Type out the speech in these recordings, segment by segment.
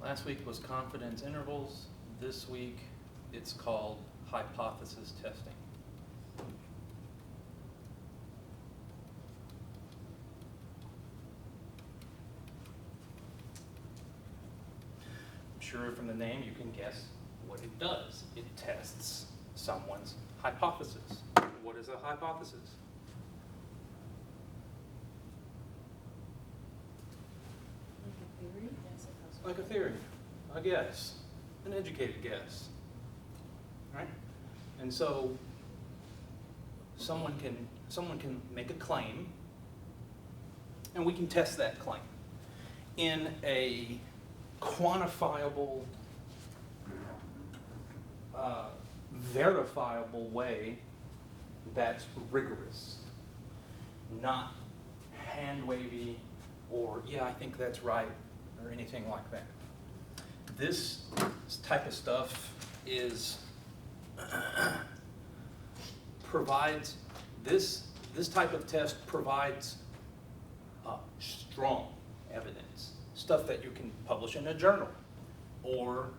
Last week was confidence intervals. This week it's called hypothesis testing. I'm sure from the name you can guess what it does. It tests someone's hypothesis. What is a hypothesis? Like a theory? Yes, it Like a theory, a guess, an educated guess, right? And so someone can make a claim, and we can test that claim in a quantifiable, verifiable way that's rigorous, not hand-wavy or, yeah, I think that's right, or anything like that. This type of stuff is provides this type of test provides strong evidence, stuff that you can publish in a journal or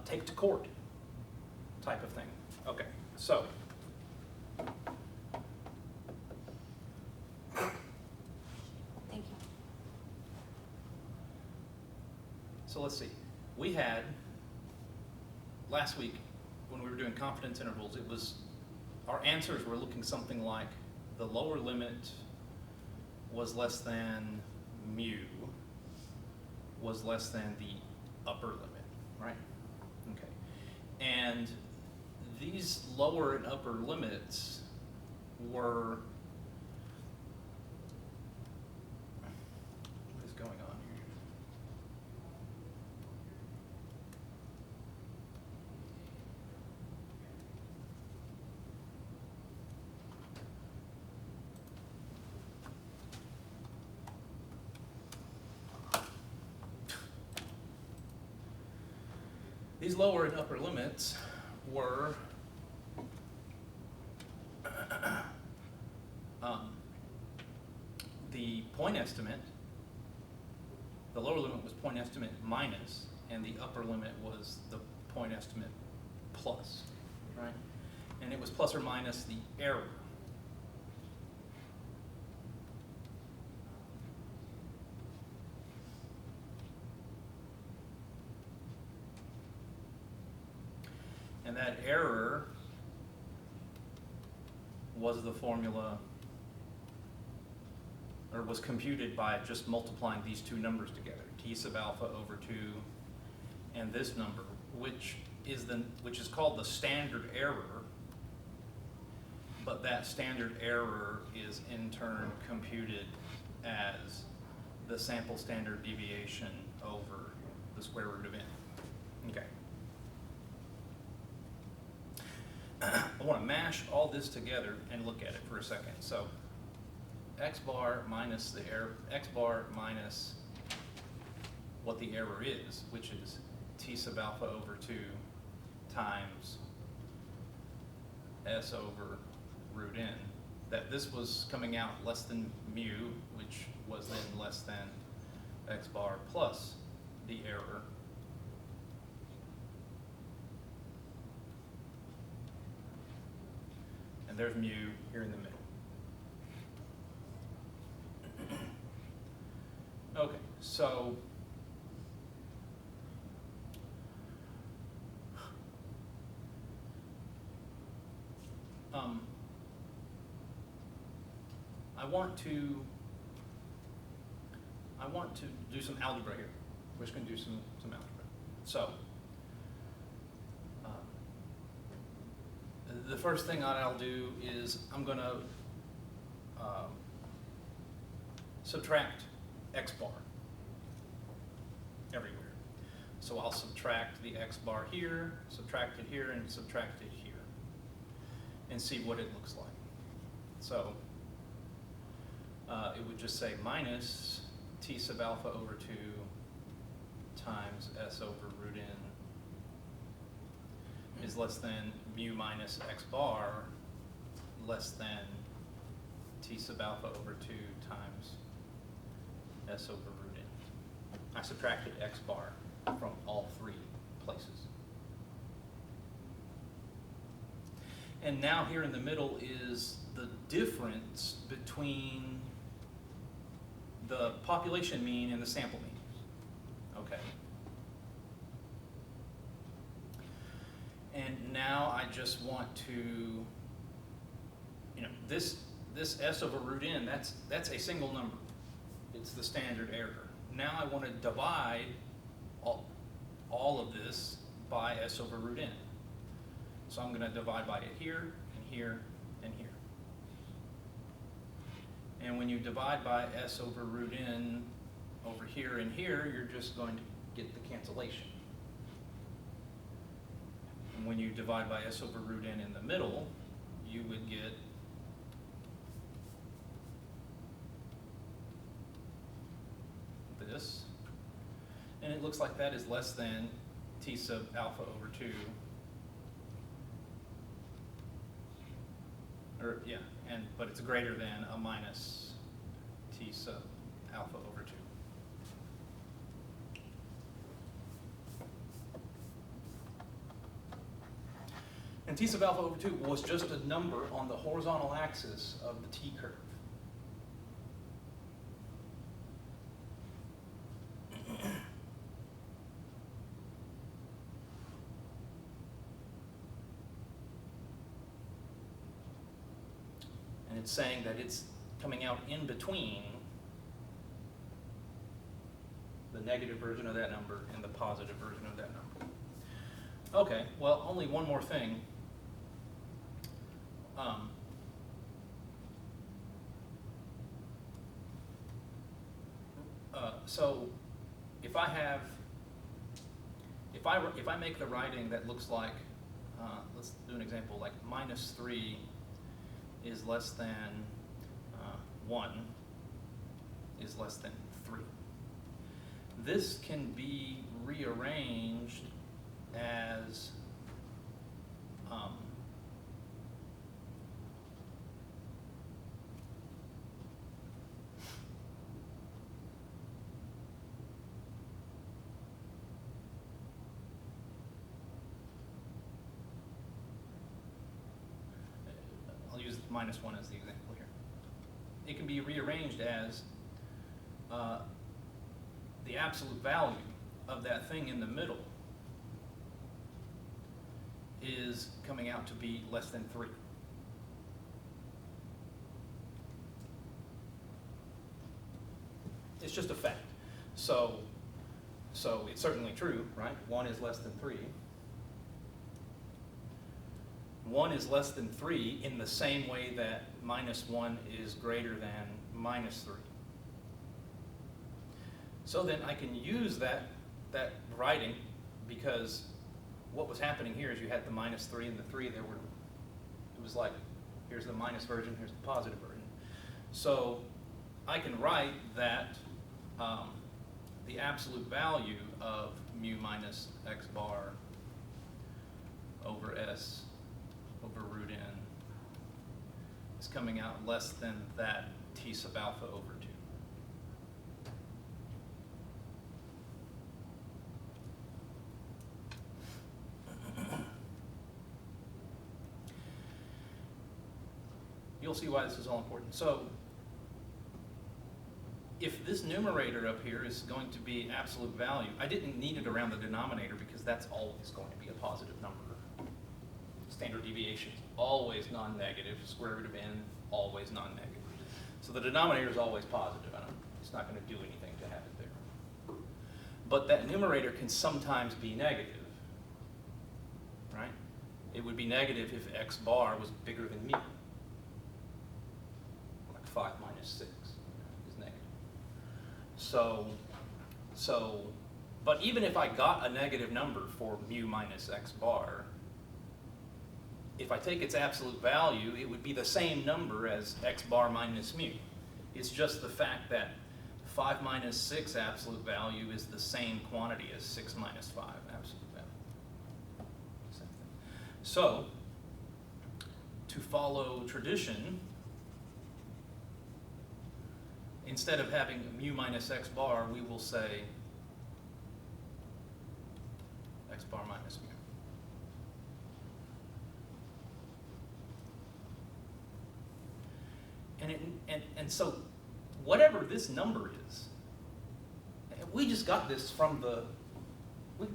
take to court, type of thing. Okay, so. Thank you. So let's see. We had, last week, when we were doing confidence intervals, it was, our answers were looking something like the lower limit was less than mu, was less than the upper limit, right? Okay. And these lower and upper limits were, what is going on here? These lower and upper limits were the point estimate. The lower limit was point estimate minus, and the upper limit was the point estimate plus, right? And it was plus or minus the error. And that error was the formula, or was computed by just multiplying these two numbers together, t sub alpha over 2 and this number, which is called the standard error, but that standard error is in turn computed as the sample standard deviation over the square root of n. Okay. I want to mash all this together and look at it for a second. So x bar minus the error, x bar minus what the error is, which is t sub alpha over 2 times s over root n. That this was coming out less than mu, which was then less than x bar plus the error. And there's mu here in the middle. Okay, so I want to do some algebra here. We're just going to do some algebra. So the first thing I'll do is I'm going to subtract x bar everywhere. So I'll subtract the x bar here, subtract it here, and subtract it here, and see what it looks like. So it would just say minus t sub alpha over 2 times s over root n is less than mu minus x bar less than t sub alpha over 2 times s over root n. I subtracted x bar from all three places. And now here in the middle is the difference between the population mean and the sample mean. Okay. And now I just want to, this s over root n, that's a single number. It's the standard error. Now I want to divide all of this by s over root n. So I'm going to divide by it here, and here, and here. And when you divide by s over root n over here and here, you're just going to get the cancellation. And when you divide by s over root n in the middle, you would get this. And it looks like that is less than t sub alpha over 2. Or, yeah, but it's greater than a minus t sub alpha over 2. And t sub alpha over 2 was just a number on the horizontal axis of the t curve. And it's saying that it's coming out in between the negative version of that number and the positive version of that number. Okay, well, only one more thing. So if I make the writing that looks like, let's do an example, like -3 is less than 1 is less than 3. This can be rearranged as I'll use -1 as the example here. It can be rearranged as the absolute value of that thing in the middle is coming out to be less than 3. It's just a fact. So it's certainly true, right? 1 is less than 3. 1 is less than 3 in the same way that -1 is greater than -3. So then I can use that writing, because what was happening here is you had the -3 and the 3. It was like, here's the minus version, here's the positive version. So I can write that the absolute value of mu minus x bar over s over root n is coming out less than that t sub alpha over 2. You'll see why this is all important. So if this numerator up here is going to be absolute value, I didn't need it around the denominator because that's always going to be a positive number. Standard deviation is always non-negative. Square root of n, always non-negative. So the denominator is always positive. It's not going to do anything to have it there. But that numerator can sometimes be negative, right? It would be negative if x bar was bigger than mu. Like 5 minus 6 is negative. But even if I got a negative number for mu minus x bar, if I take its absolute value, it would be the same number as x bar minus mu. It's just the fact that 5 minus 6 absolute value is the same quantity as 6 minus 5 absolute value. Same thing. So, to follow tradition, instead of having mu minus x bar, we will say x bar minus mu. And so whatever this number is, we just got this from the,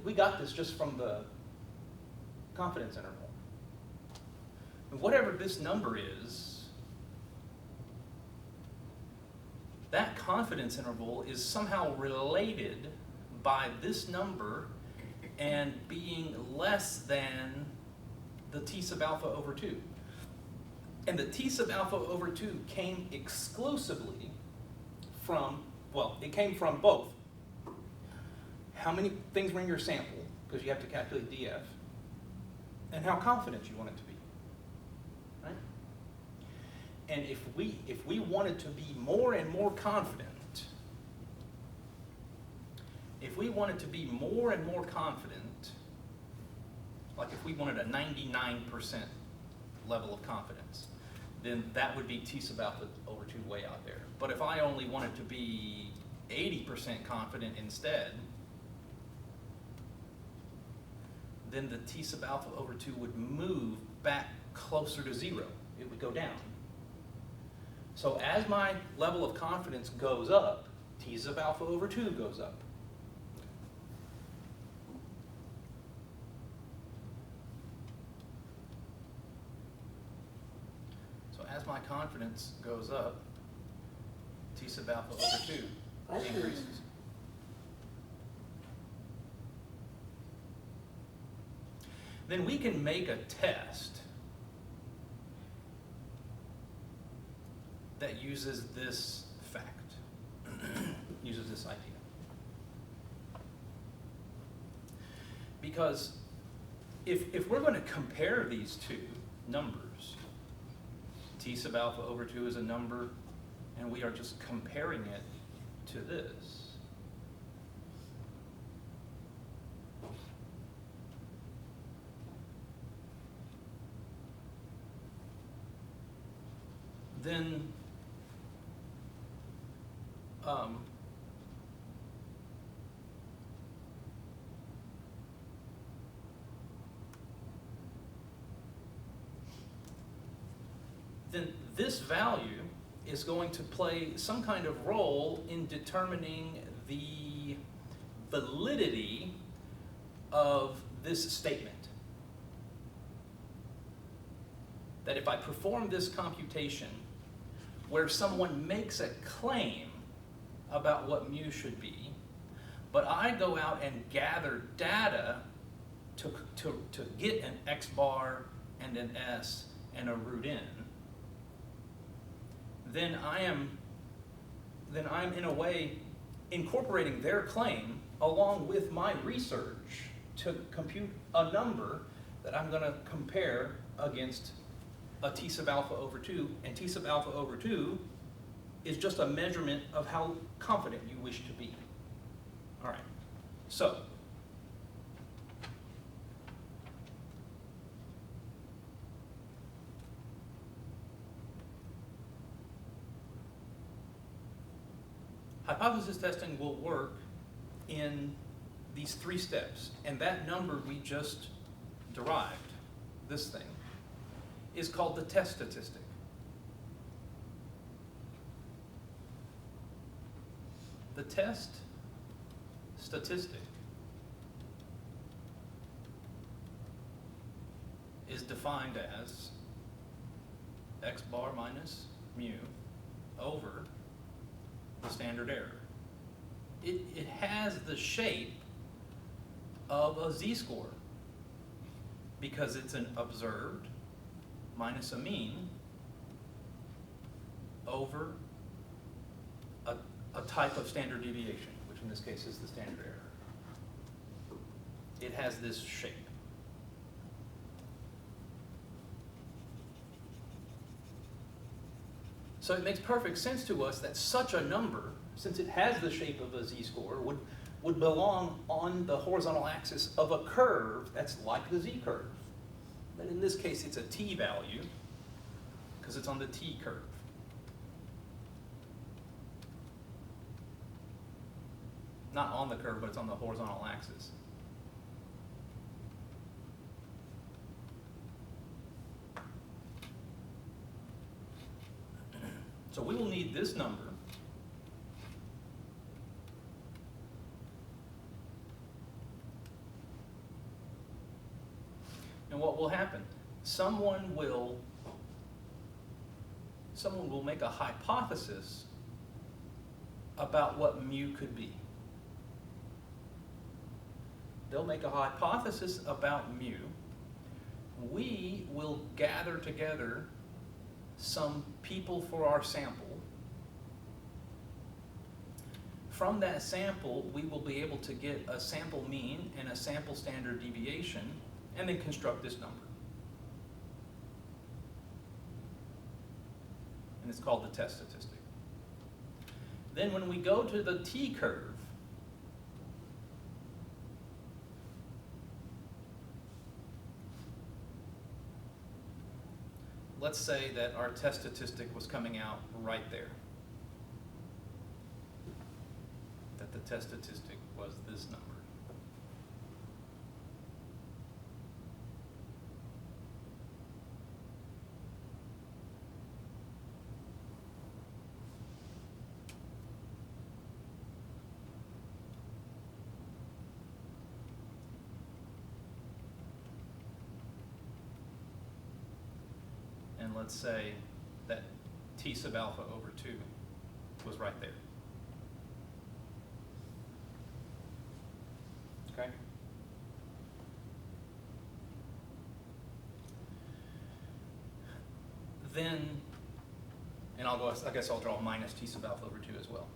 we got this just from the confidence interval. And whatever this number is, that confidence interval is somehow related by this number and being less than the t sub alpha over 2. And the t sub alpha over 2 came exclusively from, well, it came from both how many things were in your sample, because you have to calculate df, and how confident you want it to be, right? And if we wanted to be more and more confident, like if we wanted a 99% level of confidence, then that would be t sub alpha over 2 way out there. But if I only wanted to be 80% confident instead, then the t sub alpha over 2 would move back closer to 0. It would go down. So as my level of confidence goes up, t sub alpha over 2 goes up. So as my confidence goes up, t sub alpha over 2 increases. Then we can make a test that uses this fact, uses this idea. Because if we're going to compare these two numbers, t sub alpha over 2 is a number, and we are just comparing it to this, then this value is going to play some kind of role in determining the validity of this statement. That if I perform this computation where someone makes a claim about what mu should be, but I go out and gather data to get an x bar and an s and a root n, then I'm in a way incorporating their claim along with my research to compute a number that I'm going to compare against a t sub alpha over 2, and t sub alpha over 2 is just a measurement of how confident you wish to be. All right, so hypothesis testing will work in these 3 steps, and that number we just derived, this thing, is called the test statistic. The test statistic is defined as x bar minus mu over the standard error. It has the shape of a z-score because it's an observed minus a mean over a type of standard deviation, which in this case is the standard error. It has this shape. So it makes perfect sense to us that such a number, since it has the shape of a z-score, would belong on the horizontal axis of a curve that's like the z-curve. But in this case, it's a t value, because it's on the t curve. Not on the curve, but it's on the horizontal axis. So we will need this number. And what will happen? Someone will make a hypothesis about what mu could be. They'll make a hypothesis about mu. We will gather together some people for our sample. From that sample, we will be able to get a sample mean and a sample standard deviation, and then construct this number. And it's called the test statistic. Then when we go to the t-curve, let's say that our test statistic was coming out right there. That the test statistic was this number. And let's say that T sub alpha over 2 was right there. Okay? Then, and I guess I'll draw minus T sub alpha over 2 as well.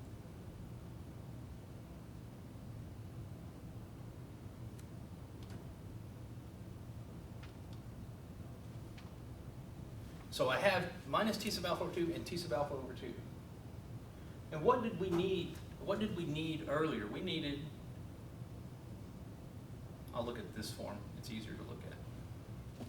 So I have minus T sub alpha over 2 and T sub alpha over 2. And what did we need? What did we need earlier? We needed, I'll look at this form. It's easier to look at.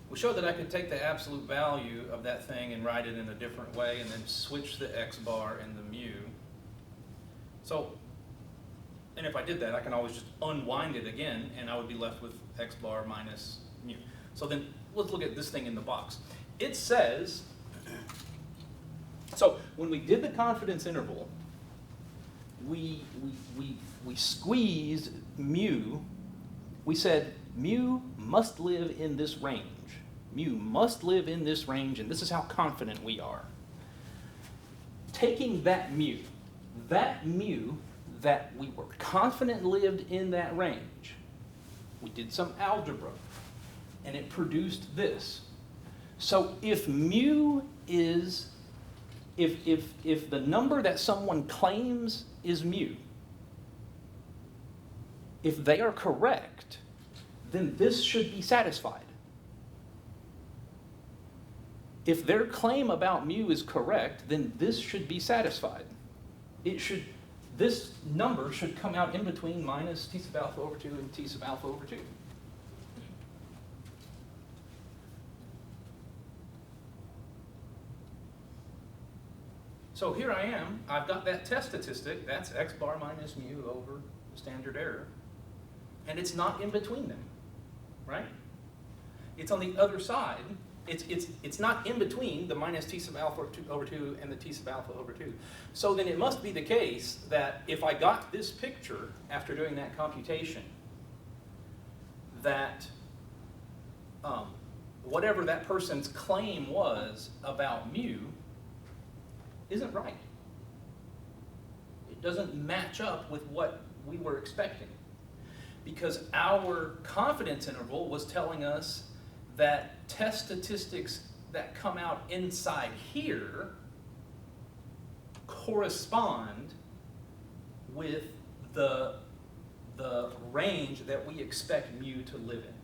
We showed that I could take the absolute value of that thing and write it in a different way and then switch the x bar and the mu. So, and if I did that, I can always just unwind it again, and I would be left with x bar minus mu. So then let's look at this thing in the box. It says, so when we did the confidence interval, we squeezed mu. We said mu must live in this range. Mu must live in this range, and this is how confident we are. Taking that mu that we were confident lived in that range, we did some algebra, and it produced this. So if mu is, if the number that someone claims is mu, if they are correct, then this should be satisfied. If their claim about mu is correct, then this should be satisfied. This number should come out in between minus T sub alpha over 2 and T sub alpha over 2. So here I am, I've got that test statistic, that's x bar minus mu over the standard error, and it's not in between them, right? It's on the other side. It's not in between the minus T sub alpha over 2 and the T sub alpha over 2. So then it must be the case that if I got this picture after doing that computation, that whatever that person's claim was about mu isn't right. It doesn't match up with what we were expecting, because our confidence interval was telling us that test statistics that come out inside here correspond with the range that we expect mu to live in.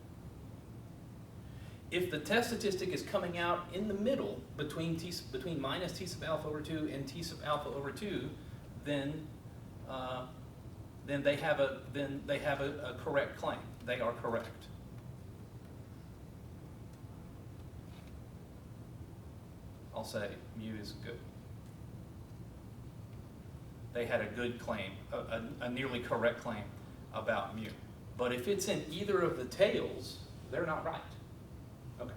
If the test statistic is coming out in the middle between minus T sub alpha over 2 and T sub alpha over 2, then they have a correct claim. They are correct. I'll say mu is good. They had a good claim, a nearly correct claim about mu. But if it's in either of the tails, they're not right. Okay.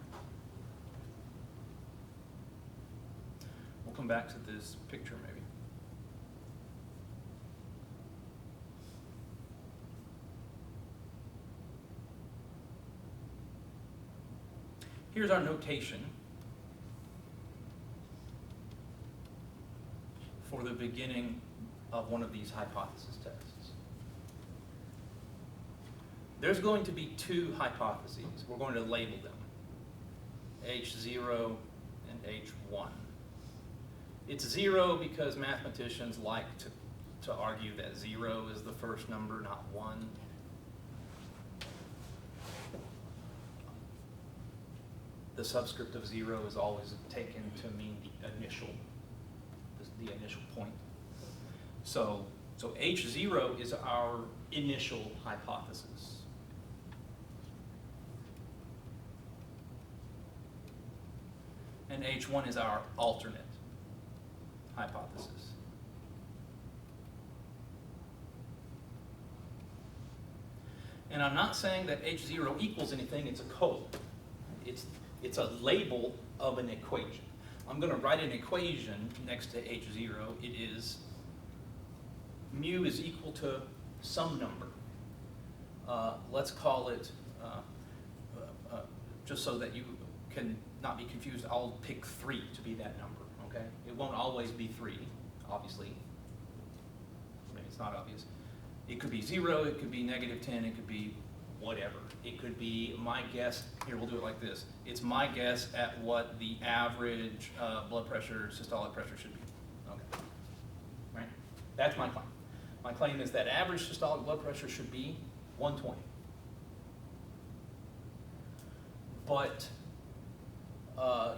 We'll come back to this picture maybe. Here's our notation for the beginning of one of these hypothesis tests. There's going to be two hypotheses. We're going to label them, H0 and H1. It's 0 because mathematicians like to argue that 0 is the first number, not 1. The subscript of 0 is always taken to mean the initial point. So H0 is our initial hypothesis. And H1 is our alternate hypothesis. And I'm not saying that H0 equals anything, it's a code. It's a label of an equation. I'm going to write an equation next to H0. It is mu is equal to some number. Let's call it, just so that you can not be confused, I'll pick 3 to be that number, okay? It won't always be 3, obviously. Maybe it's not obvious. It could be 0, it could be -10, it could be whatever. It could be my guess, here we'll do it like this. It's my guess at what the average blood pressure, systolic pressure should be, okay? Right? That's my claim. My claim is that average systolic blood pressure should be 120. But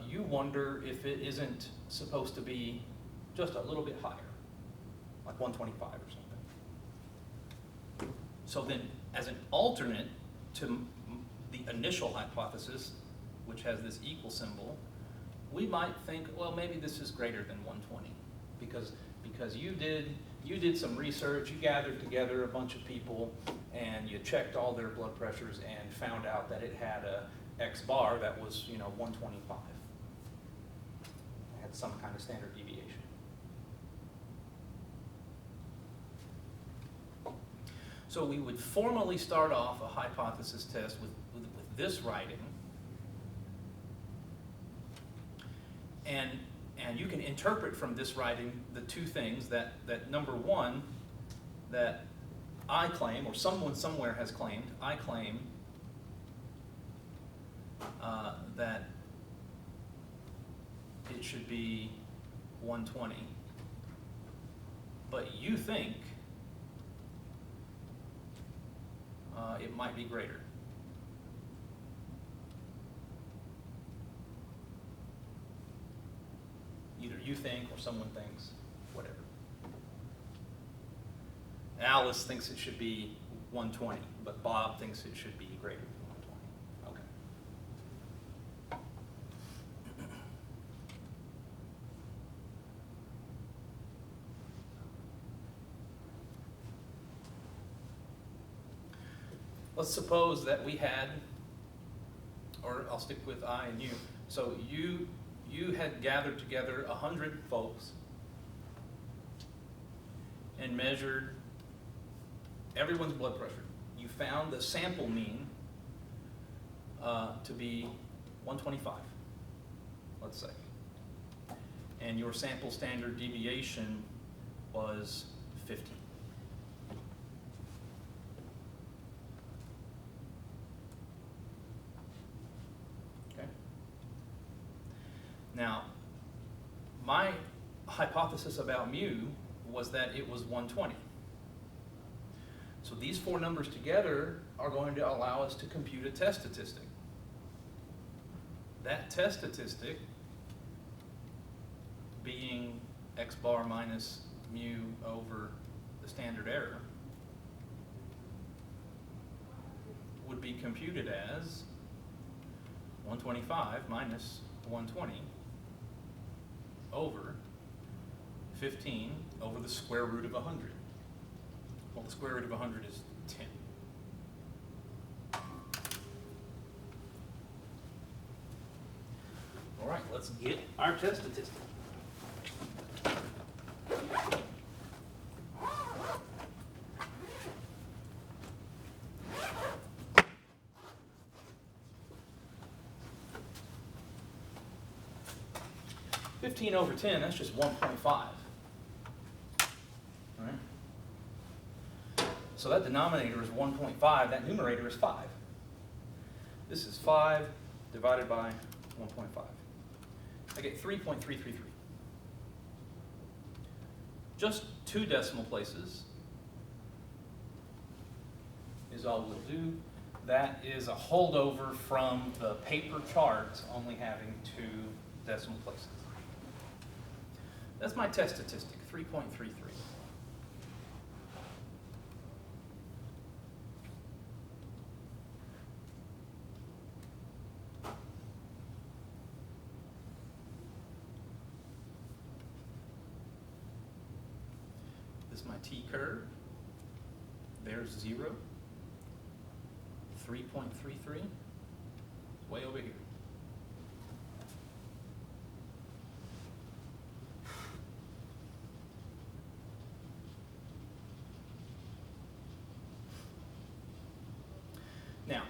you wonder if it isn't supposed to be just a little bit higher, like 125 or something. So then, as an alternate to the initial hypothesis, which has this equal symbol, we might think, well, maybe this is greater than 120, because you did some research, you gathered together a bunch of people, and you checked all their blood pressures and found out that it had a X bar that was, 125. It had some kind of standard deviation. So we would formally start off a hypothesis test with this writing, and you can interpret from this writing the two things that number one, that I claim, or someone somewhere has claimed, I claim that it should be 120, but you think it might be greater. Either you think or someone thinks, whatever. Alice thinks it should be 120, but Bob thinks it should be greater than 120. Okay. Let's suppose that we had, or I'll stick with I and you. So you had gathered together 100 folks and measured everyone's blood pressure. You found the sample mean to be 125, let's say. And your sample standard deviation was 15. Now, my hypothesis about mu was that it was 120. So these four numbers together are going to allow us to compute a test statistic. That test statistic being x bar minus mu over the standard error would be computed as 125 minus 120 over 15 over the square root of 100. Well, the square root of 100 is 10. let's get our test statistic. Fifteen over 10, that's just 1.5. All right. So that denominator is 1.5, that numerator is 5. This is 5 divided by 1.5. I get 3.333. Just 2 decimal places is all we'll do. That is a holdover from the paper charts only having 2 decimal places. That's my test statistic, 3.33. This is my t-curve. There's 0. 3.33. Way over here. Now,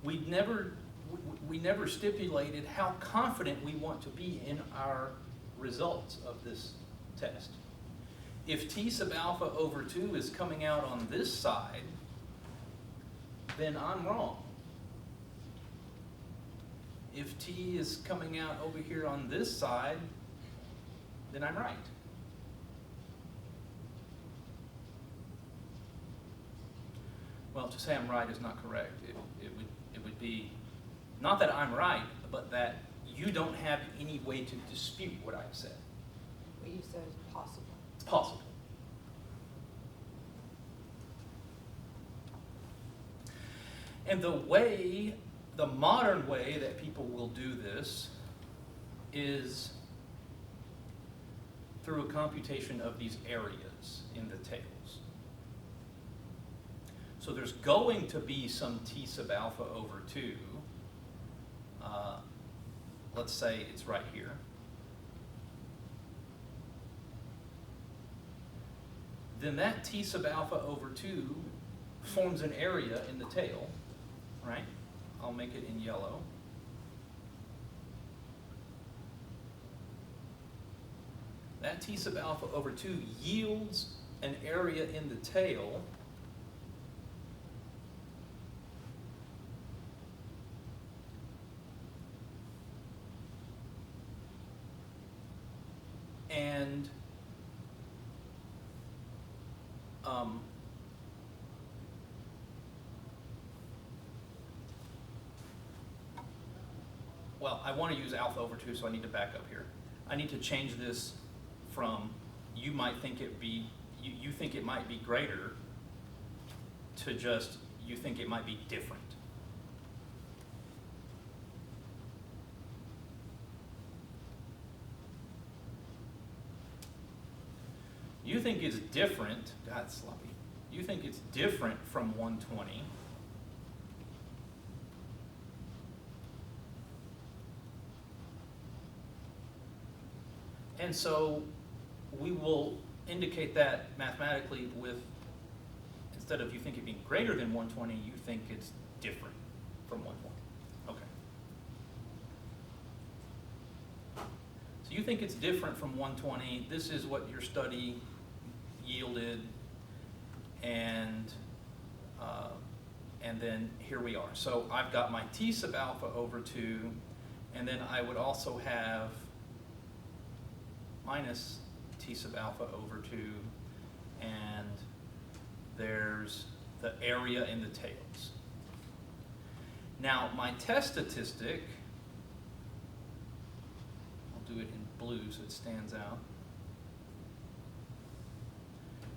we never stipulated how confident we want to be in our results of this test. If t sub alpha over 2 is coming out on this side, then I'm wrong. If t is coming out over here on this side, then I'm right. Well, to say I'm right is not correct. It would be, not that I'm right, but that you don't have any way to dispute what I've said. What you said is possible. It's possible. And the modern way that people will do this is through a computation of these areas in the tables. So there's going to be some t sub alpha over 2. Let's say it's right here. Then that t sub alpha over 2 forms an area in the tail, right? I'll make it in yellow. That t sub alpha over 2 yields an area in the tail and well, I want to use alpha over 2, so I need to back up here. I need to change this from you might think you think it might be greater to just you think it might be different. You think it's different, God, sloppy. You think it's different from 120. And so we will indicate that mathematically with, instead of you think it being greater than 120, you think it's different from 120. Okay. So you think it's different from 120. This is what your study yielded, and then here we are. So I've got my t sub alpha over 2, and then I would also have minus t sub alpha over 2, and there's the area in the tails. Now my test statistic, I'll do it in blue so it stands out.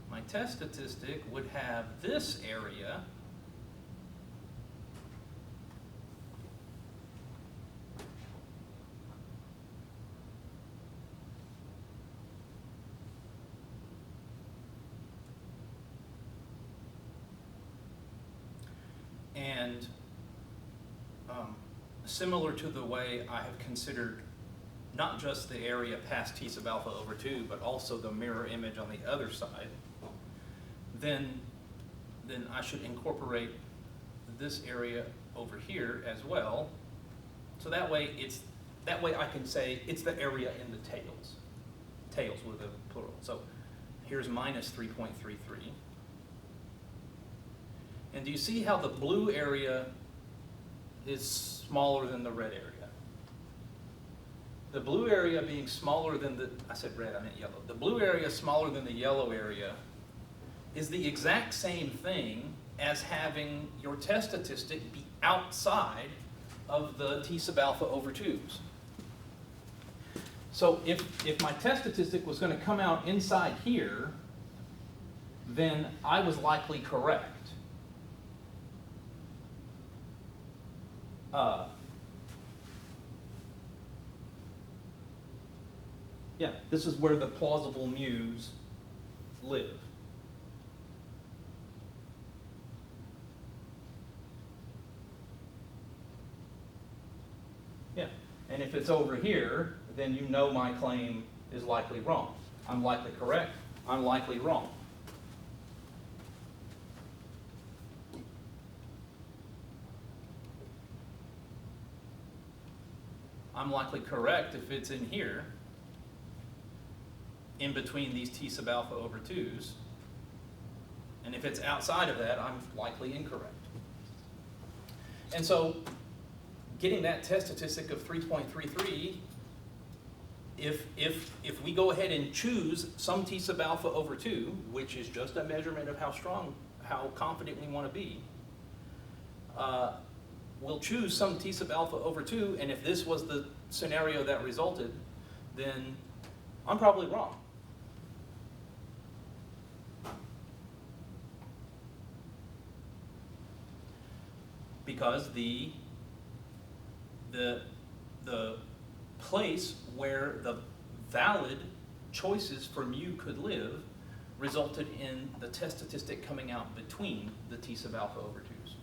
My test statistic would have this area and similar to the way I have considered not just the area past T sub alpha over 2, but also the mirror image on the other side, then I should incorporate this area over here as well. So that way I can say it's the area in the tails with a plural. So here's minus 3.33. And do you see how the blue area is smaller than the red area? The blue area being smaller than I said red, I meant yellow. The blue area smaller than the yellow area is the exact same thing as having your test statistic be outside of the T sub alpha over 2's. So if my test statistic was going to come out inside here, then I was likely correct. Yeah, this is where the plausible mu's live. Yeah, and if it's over here, then you know my claim is likely wrong. I'm likely correct, I'm likely wrong. I'm likely correct if it's in here, in between these T sub alpha over 2's, and if it's outside of that, I'm likely incorrect. And so, getting that test statistic of 3.33, if we go ahead and choose some T sub alpha over 2, which is just a measurement of how confident we want to be, we'll choose some T sub alpha over 2, and if this was the scenario that resulted, then I'm probably wrong. Because the place where the valid choices for mu could live resulted in the test statistic coming out between the T sub alpha over 2's.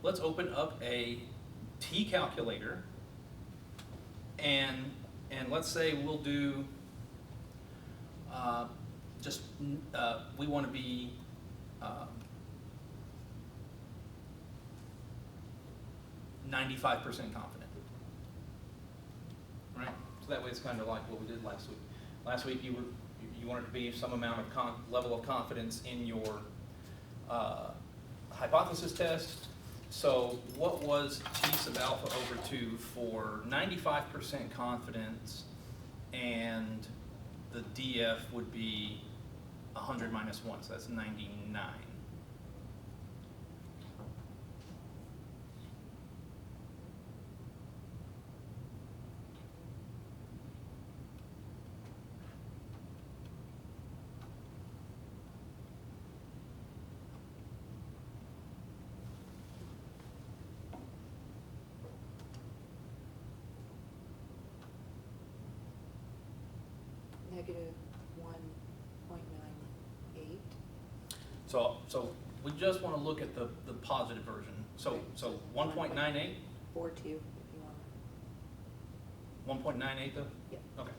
Let's open up a T calculator, and let's say we'll do we want to be 95% confident, right? So that way it's kind of like what we did last week. Last week you wanted to be some amount of level of confidence in your hypothesis test. So what was T sub alpha over 2 for 95% confidence, and the DF would be 100 minus 1, so that's 99. Negative 1.98. So we just want to look at the positive version. So 1.98? 4.2 if you want. 1.98 though? Yeah. Okay.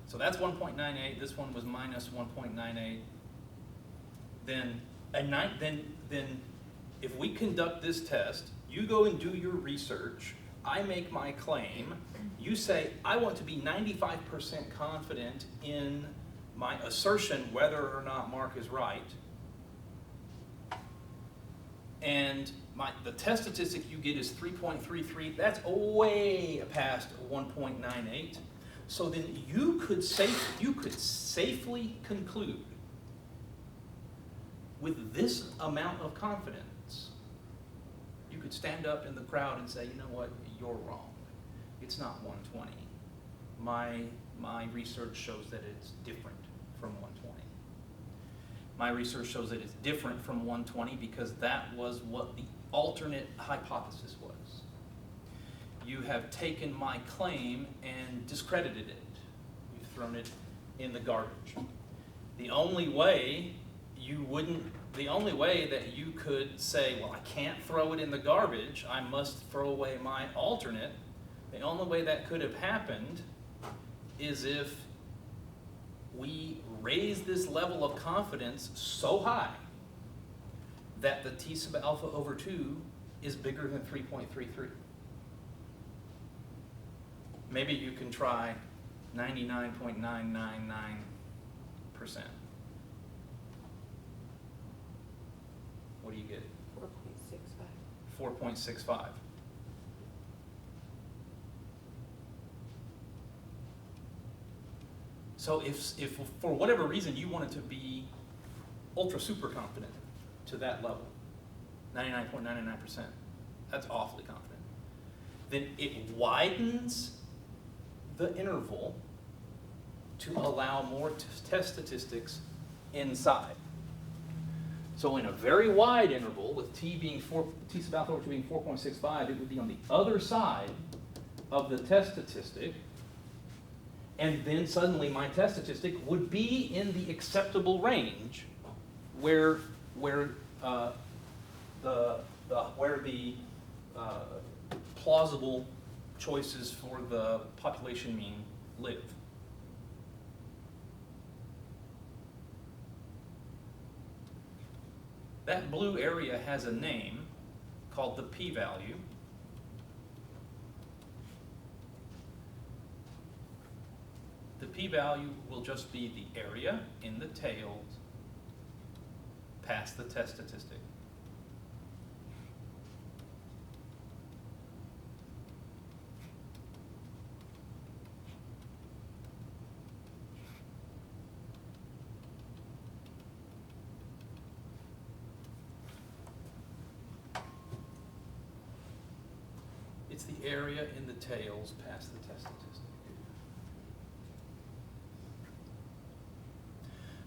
So that's 1.98. This one was minus 1.98. Then if we conduct this test, you go and do your research, I make my claim, you say, I want to be 95% confident in my assertion whether or not Mark is right. And the test statistic you get is 3.33. That's way past 1.98. So then you could safely conclude with this amount of confidence, you could stand up in the crowd and say, you know what, you're wrong. It's not 120. My research shows that it's different from 120. My research shows that it's different from 120 because that was what the alternate hypothesis was. You have taken my claim and discredited it. You've thrown it in the garbage. The only way you wouldn't, the only way that you could say, well, I can't throw it in the garbage, I must throw away my alternate, the only way that could have happened is if we raise this level of confidence so high that the T sub alpha over 2 is bigger than 3.33. Maybe you can try 99.999%. What do you get? 4.65. 4.65. So if for whatever reason you wanted to be ultra super confident to that level, 99.99%, that's awfully confident, then it widens the interval to allow more test statistics inside. So in a very wide interval, with T sub alpha over 2 being 4.65, it would be on the other side of the test statistic, and then suddenly my test statistic would be in the acceptable range where the plausible choices for the population mean live. That blue area has a name called the p-value. The p-value will just be the area in the tails past the test statistic. It's the area in the tails past the test statistic.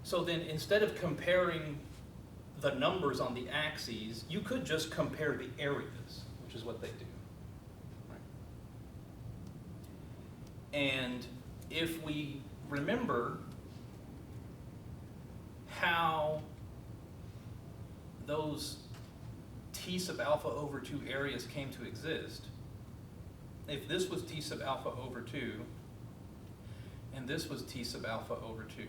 So then instead of comparing the numbers on the axes, you could just compare the areas, which is what they do. Right? And if we remember how those T sub alpha over 2 areas came to exist, if this was T sub alpha over 2, and this was T sub alpha over 2,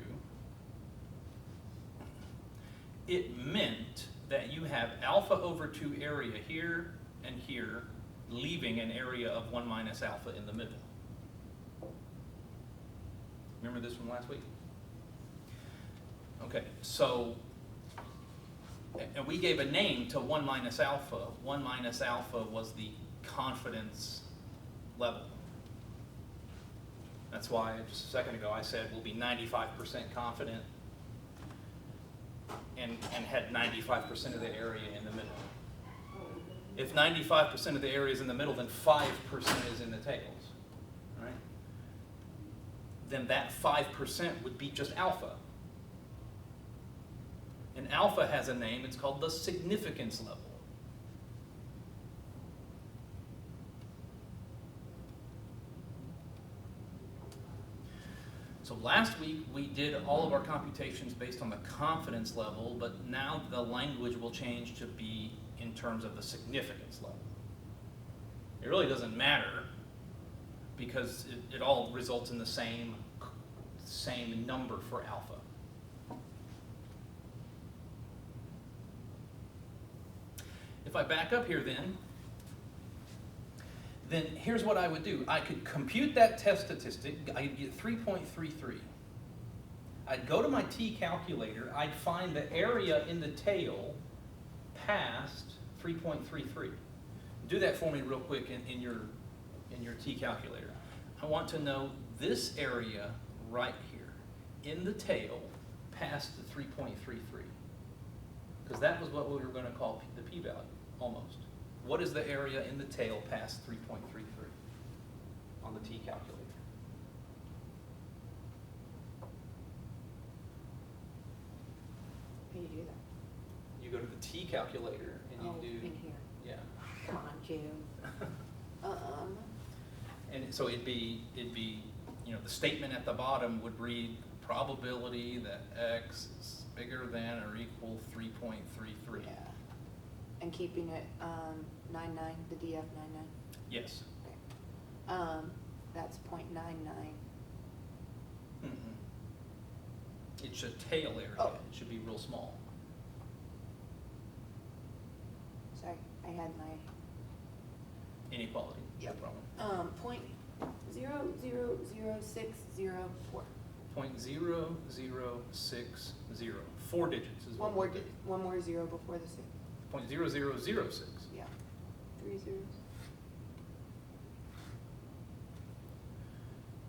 it meant that you have alpha over 2 area here and here, leaving an area of 1 minus alpha in the middle. Remember this from last week? Okay, so, and we gave a name to 1 minus alpha. 1 minus alpha was the confidence level. That's why just a second ago I said we'll be 95% confident and had 95% of the area in the middle. If 95% of the area is in the middle, then 5% is in the tails, right? Then that 5% would be just alpha. And alpha has a name, it's called the significance level. So last week we did all of our computations based on the confidence level, but now the language will change to be in terms of the significance level. It really doesn't matter because it all results in the same number for alpha. If I back up here then here's what I would do. I could compute that test statistic. I'd get 3.33. I'd go to my T calculator. I'd find the area in the tail past 3.33. Do that for me real quick in your T calculator. I want to know this area right here in the tail past the 3.33. Because that was what we were going to call the p-value, almost. What is the area in the tail past 3.33 on the T calculator? How do you do that? You go to the T calculator and you do. In here. Yeah. Come on, June. And so it'd be the statement at the bottom would read probability that X is bigger than or equal 3.33. Yeah. And keeping it, 99, the DF 99? Yes. Okay. That's .99. It's a tail area. Oh. It should be real small. Sorry, I had my, Inequality. Yep. No problem. .0000604. 0.0060. 4 digits is what One more, we'll do. one more zero before the 6. 0.0006. Yeah. 3 zeros.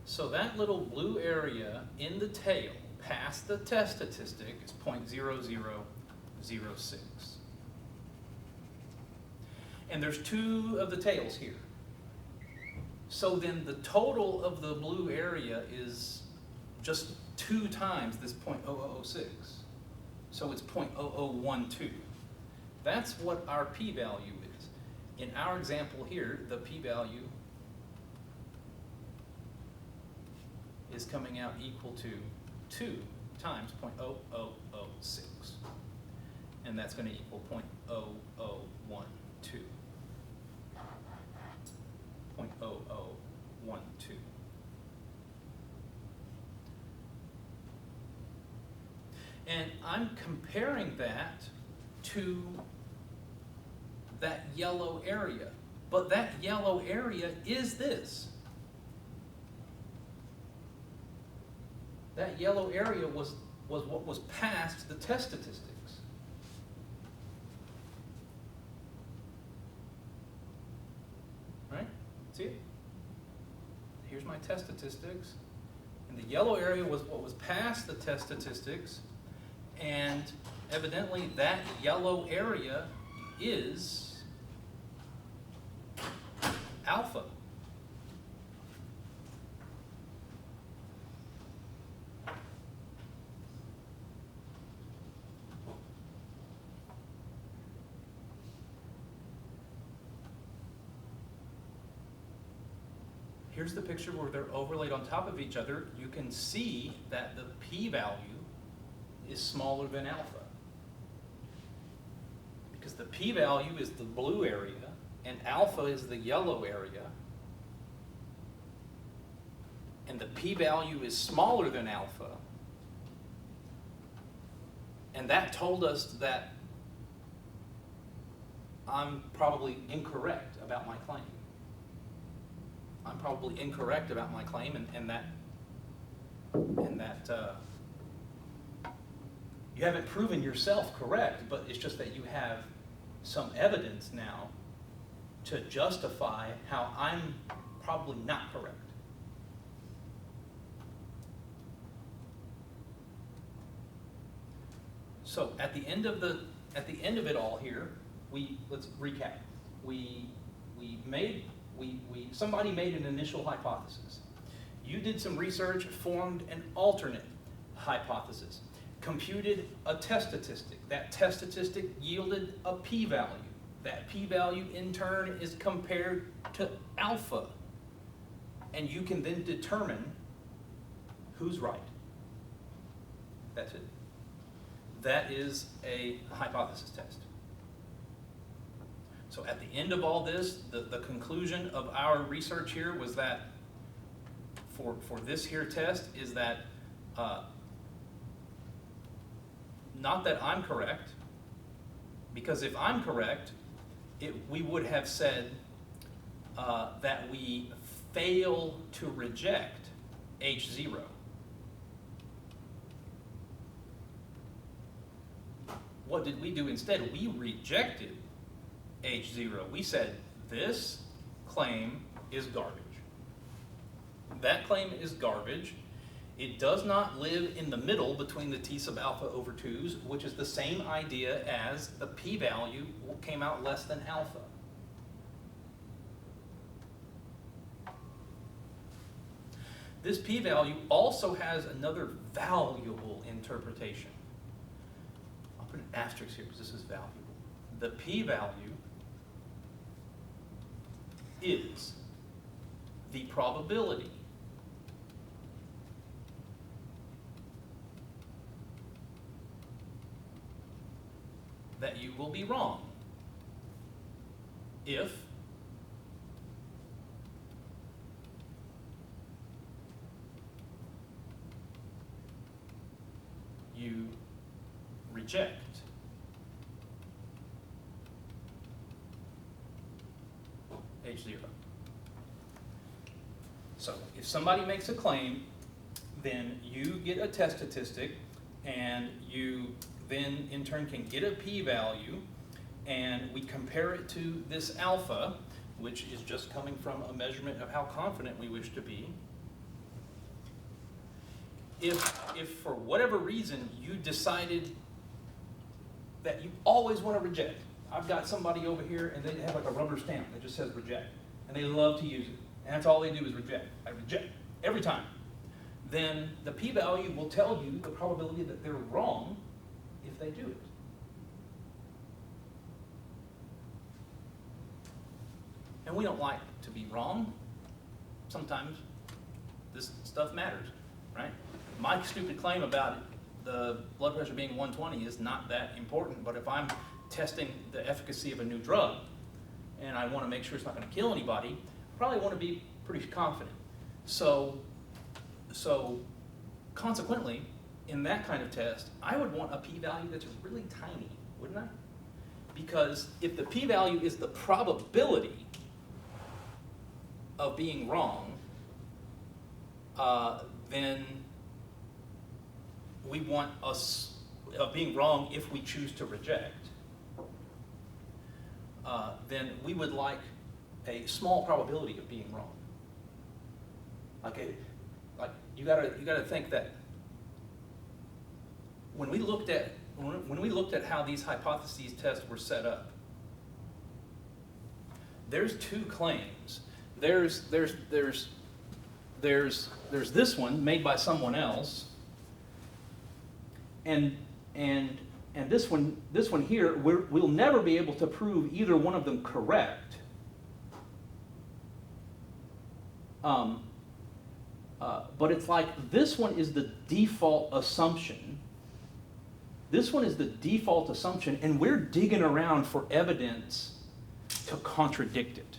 So that little blue area in the tail past the test statistic is 0.0006. And there's 2 of the tails here. So then the total of the blue area is just 2 times this 0.0006. So it's 0.0012. That's what our p-value is. In our example here, the p-value is coming out equal to 2 times 0.0006. And that's going to equal 0.0012. 0.0012. And I'm comparing that to that yellow area. But that yellow area is this. That yellow area was what was past the test statistics. Right? See it? Here's my test statistics. And the yellow area was what was past the test statistics. And evidently that yellow area is alpha. Here's the picture where they're overlaid on top of each other. You can see that the p-value is smaller than alpha. Because the p-value is the blue area and alpha is the yellow area. And the p-value is smaller than alpha. And that told us that I'm probably incorrect about my claim. I'm probably incorrect about my claim, and that you haven't proven yourself correct, but it's just that you have some evidence now to justify how I'm probably not correct. So at the end of it all here, let's recap. Somebody made an initial hypothesis. You did some research, formed an alternate hypothesis, computed a test statistic. That test statistic yielded a p-value. That p-value in turn is compared to alpha. And you can then determine who's right. That's it. That is a hypothesis test. So at the end of all this, the conclusion of our research here was that for this here test is that not that I'm correct, because if I'm correct, we would have said that we fail to reject H0. What did we do instead? We rejected H0. We said, this claim is garbage. That claim is garbage. It does not live in the middle between the T sub alpha over 2's, which is the same idea as the p-value came out less than alpha. This p-value also has another valuable interpretation. I'll put an asterisk here because this is valuable. The p-value is the probability that you will be wrong if you reject H0. So if somebody makes a claim, then you get a test statistic, and you then in turn can get a p-value, and we compare it to this alpha, which is just coming from a measurement of how confident we wish to be. If for whatever reason you decided that you always want to reject, I've got somebody over here and they have like a rubber stamp that just says reject, and they love to use it, and that's all they do is reject. I reject every time. Then the p-value will tell you the probability that they're wrong if they do it. And we don't like to be wrong. Sometimes this stuff matters, right? My stupid claim about the blood pressure being 120 is not that important, but if I'm testing the efficacy of a new drug and I want to make sure it's not going to kill anybody, I probably want to be pretty confident. So consequently, in that kind of test, I would want a p-value that's really tiny, wouldn't I? Because if the p-value is the probability of being wrong, then we want us of being wrong if we choose to reject. Then we would like a small probability of being wrong. Like you gotta think that when we looked at how these hypotheses tests were set up, there's two claims. There's this one made by someone else, and this one here, we'll never be able to prove either one of them correct. But it's like this one is the default assumption. This one is the default assumption, and we're digging around for evidence to contradict it.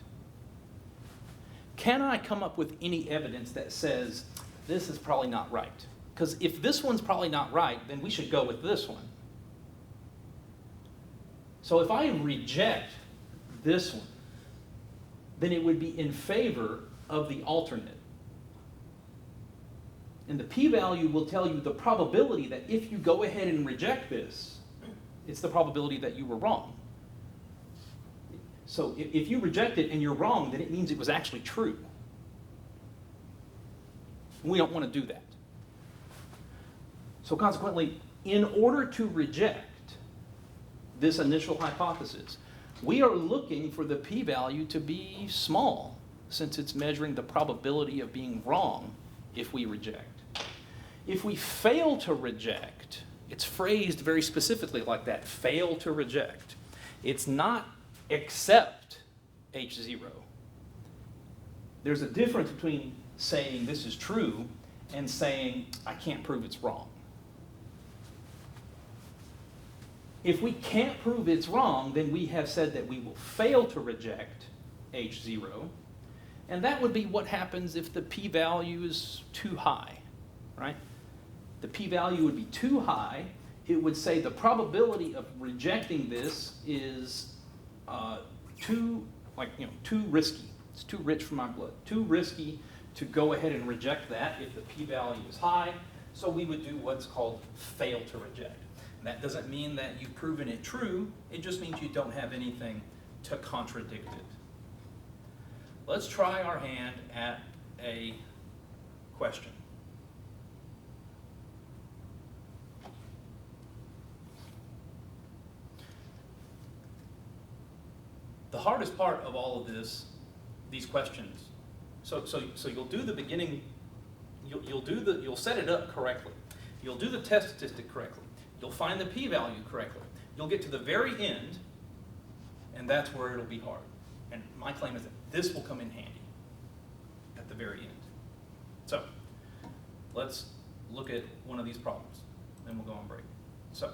Can I come up with any evidence that says this is probably not right? Because if this one's probably not right, then we should go with this one. So if I reject this one, then it would be in favor of the alternate. And the p-value will tell you the probability that if you go ahead and reject this, it's the probability that you were wrong. So if you reject it and you're wrong, then it means it was actually true. We don't want to do that. So consequently, in order to reject this initial hypothesis, we are looking for the p-value to be small, since it's measuring the probability of being wrong if we reject. If we fail to reject, it's phrased very specifically like that, fail to reject. It's not except H0. There's a difference between saying this is true and saying I can't prove it's wrong. If we can't prove it's wrong, then we have said that we will fail to reject H0, and that would be what happens if the p-value is too high, right? The p-value would be too high. It would say the probability of rejecting this is too risky. It's too rich for my blood. Too risky to go ahead and reject that if the p-value is high. So we would do what's called fail to reject. And that doesn't mean that you've proven it true. It just means you don't have anything to contradict it. Let's try our hand at a question. The hardest part of all of these questions, so you'll do the beginning, you'll set it up correctly. You'll do the test statistic correctly. You'll find the p-value correctly. You'll get to the very end, and that's where it'll be hard. And my claim is that this will come in handy at the very end. So let's look at one of these problems, then we'll go on break. So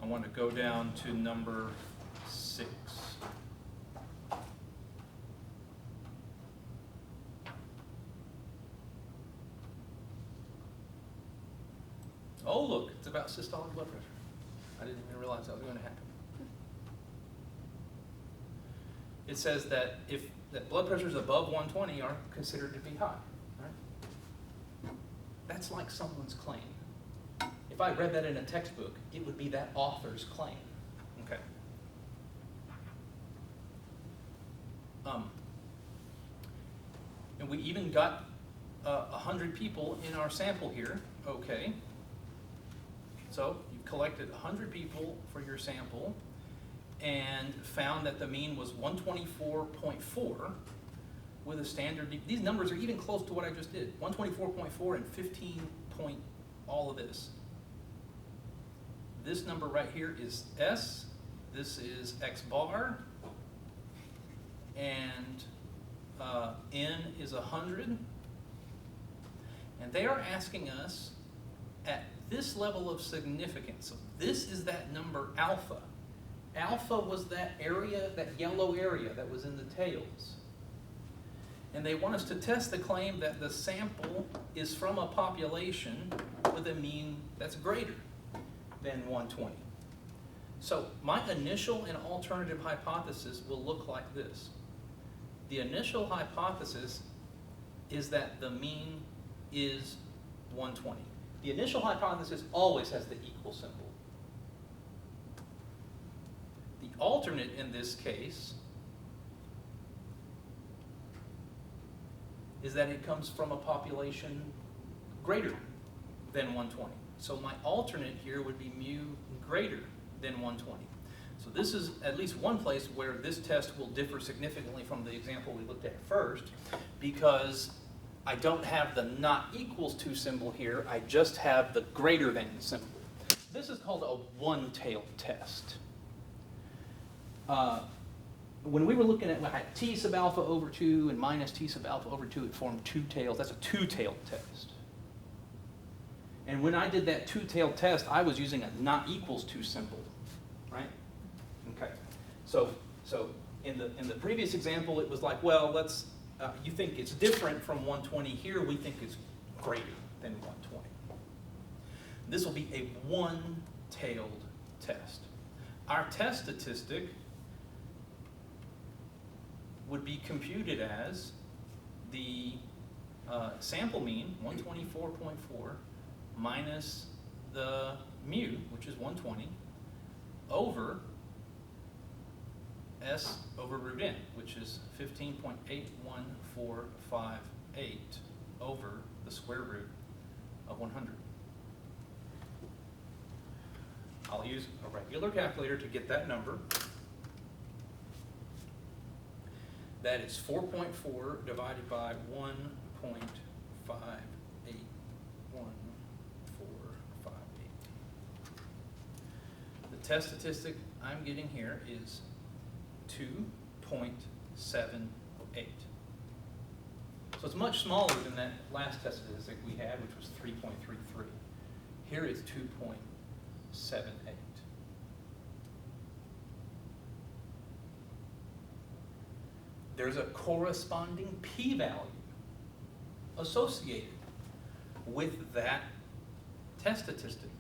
I want to go down to number 6. Oh, look, it's about systolic blood pressure. I didn't even realize that was going to happen. It says that if that blood pressures above 120 are considered to be high. Right? That's like someone's claim. If I read that in a textbook, it would be that author's claim. Okay. And we even got 100 people in our sample here. Okay. So you collected 100 people for your sample and found that the mean was 124.4 with a standard. These numbers are even close to what I just did. 124.4 and 15 point all of this. This number right here is S. This is X bar. And N is 100. And they are asking us at this level of significance. So this is that number alpha. Alpha was that area, that yellow area that was in the tails. And they want us to test the claim that the sample is from a population with a mean that's greater than 120. So my initial and alternative hypothesis will look like this. The initial hypothesis is that the mean is 120. The initial hypothesis always has the equal symbol. The alternate in this case is that it comes from a population greater than 120. So my alternate here would be mu greater than 120. So this is at least one place where this test will differ significantly from the example we looked at first, because I don't have the not equals to symbol here, I just have the greater than symbol. This is called a one-tailed test. When we were looking at t sub alpha over 2 and minus t sub alpha over 2, it formed two tails. That's a two-tailed test. And when I did that two-tailed test, I was using a not equals to symbol, right? Okay. So in the previous example, it was like, well, let's. You think it's different from 120. Here, we think it's greater than 120. This will be a one-tailed test. Our test statistic would be computed as the sample mean, 124.4, minus the mu, which is 120, over S over root n, which is 15.81458 over the square root of 100. I'll use a regular calculator to get that number. That is 4.4 divided by 1.58145. The test statistic I'm getting here is 2.78. So it's much smaller than that last test statistic we had, which was 3.33. Here it's 2.78. There's a corresponding p-value associated with that test statistic.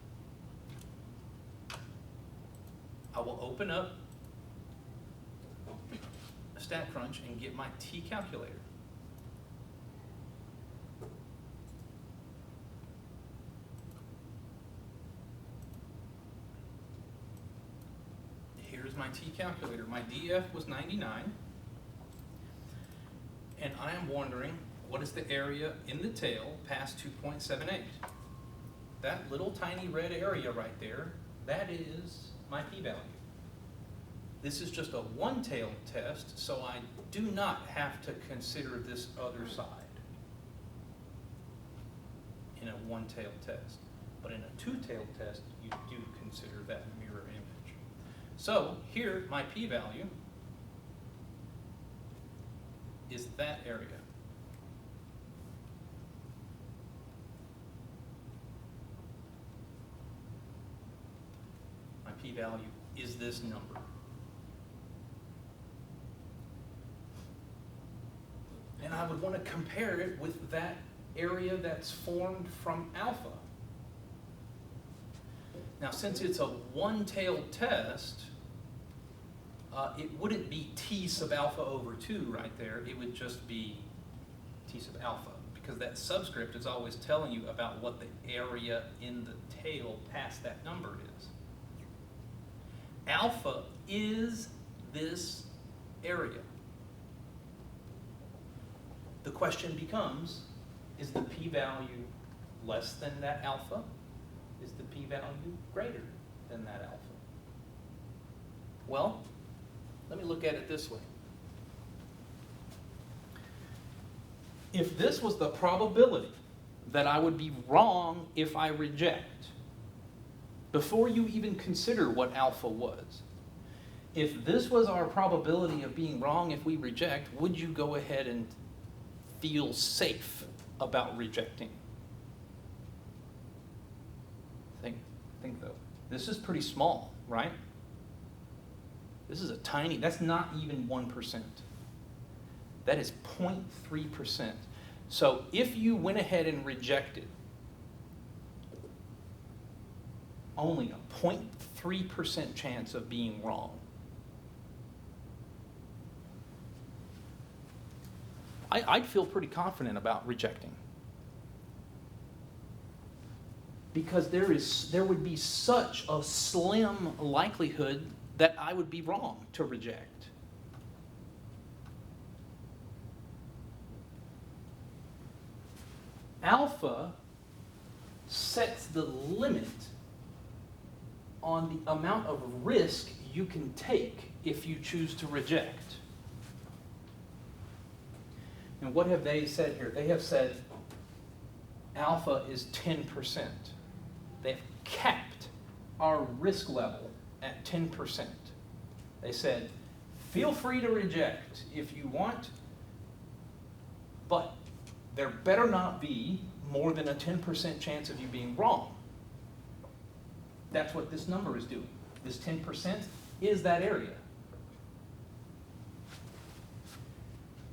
I will open up StatCrunch and get my T calculator. Here's my T calculator. My DF was 99. And I am wondering, what is the area in the tail past 2.78? That little tiny red area right there, that is my p-value. This is just a one-tailed test, so I do not have to consider this other side in a one-tailed test. But in a two-tailed test, you do consider that mirror image. So here, my p-value is that area. My p-value is this number. And I would want to compare it with that area that's formed from alpha. Now, since it's a one-tailed test, it wouldn't be T sub alpha over 2 right there. It would just be T sub alpha, because that subscript is always telling you about what the area in the tail past that number is. Alpha is this area. The question becomes, is the p-value less than that alpha? Is the p-value greater than that alpha? Well, let me look at it this way. If this was the probability that I would be wrong if I reject, before you even consider what alpha was, if this was our probability of being wrong if we reject, would you go ahead and feel safe about rejecting? Think though. This is pretty small, right? This is a tiny, that's not even 1%. That is 0.3%. So if you went ahead and rejected, only a 0.3% chance of being wrong. I'd feel pretty confident about rejecting. Because there would be such a slim likelihood that I would be wrong to reject. Alpha sets the limit on the amount of risk you can take if you choose to reject. And what have they said here? They have said alpha is 10%. They've capped our risk level at 10%. They said, feel free to reject if you want, but there better not be more than a 10% chance of you being wrong. That's what this number is doing. This 10% is that area.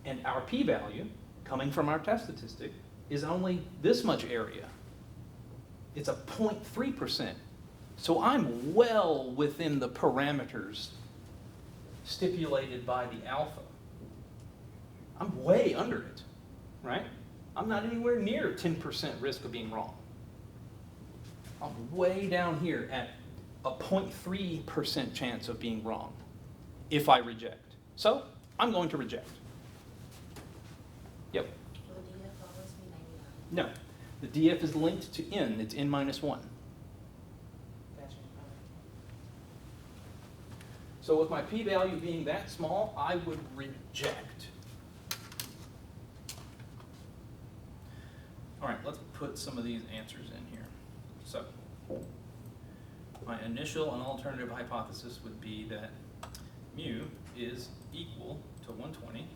And our p-value, coming from our test statistic, is only this much area. It's a 0.3%. So I'm well within the parameters stipulated by the alpha. I'm way under it, right? I'm not anywhere near 10% risk of being wrong. I'm way down here at a 0.3% chance of being wrong if I reject. So I'm going to reject. Yep. Will the DF always be 99? No. The DF is linked to n. It's n minus 1. Gotcha. So with my p-value being that small, I would reject. All right, let's put some of these answers in here. So my initial and alternative hypothesis would be that mu is equal to 120.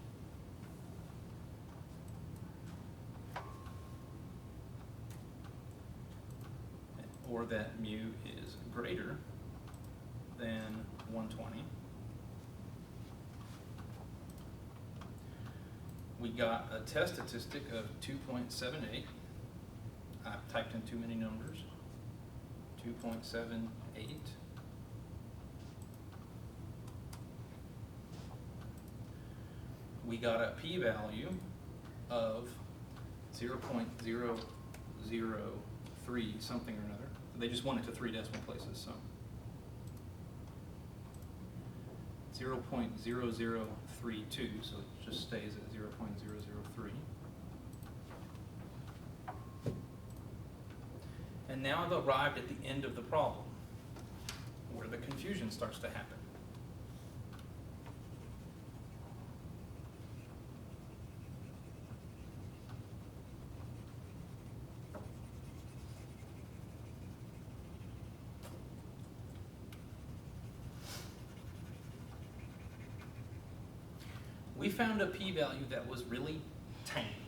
Or that mu is greater than 120. We got a test statistic of 2.78. I've typed in too many numbers. 2.78. We got a p-value of 0.003 something or another. They just want it to 3 decimal places, so 0.0032, so it just stays at 0.003. And now I've arrived at the end of the problem, where the confusion starts to happen. We found a p-value that was really tiny.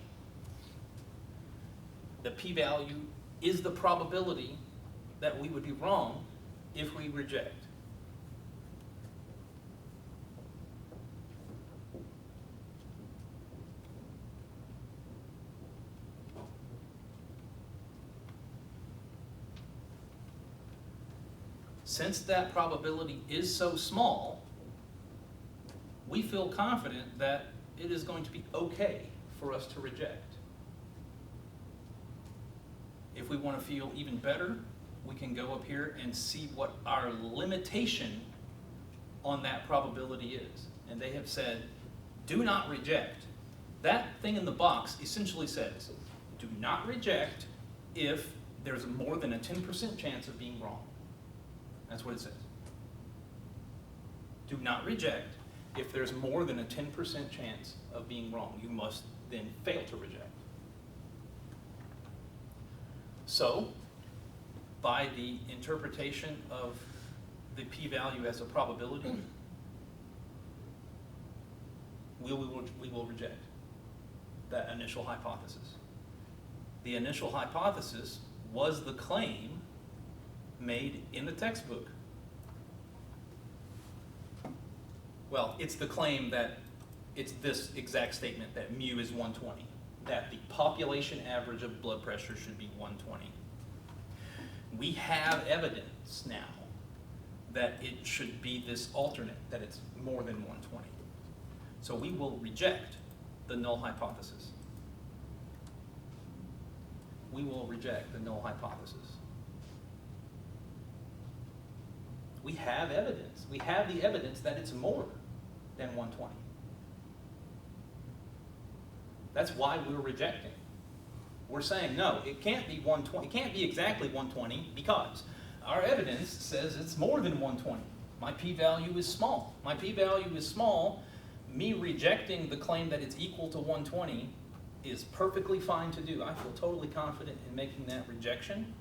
The p-value is the probability that we would be wrong if we reject. since that probability is so small, we feel confident that it is going to be okay for us to reject. If we want to feel even better, we can go up here and see what our limitation on that probability is. And they have said, do not reject. That thing in the box essentially says, do not reject if there's more than a 10% chance of being wrong. That's what it says. Do not reject if there's more than a 10% chance of being wrong. You must then fail to reject. So, by the interpretation of the p-value as a probability, we will reject that initial hypothesis. The initial hypothesis was the claim made in the textbook. Well, it's the claim that it's this exact statement that mu is 120, that the population average of blood pressure should be 120. We have evidence now that it should be this alternate, that it's more than 120. So we will reject the null hypothesis. We will reject the null hypothesis. We have evidence. We have the evidence that it's more than 120. That's why we're rejecting. We're saying, no, it can't be 120. It can't be exactly 120 because our evidence says it's more than 120. My p-value is small. My p-value is small. Me rejecting the claim that it's equal to 120 is perfectly fine to do. I feel totally confident in making that rejection.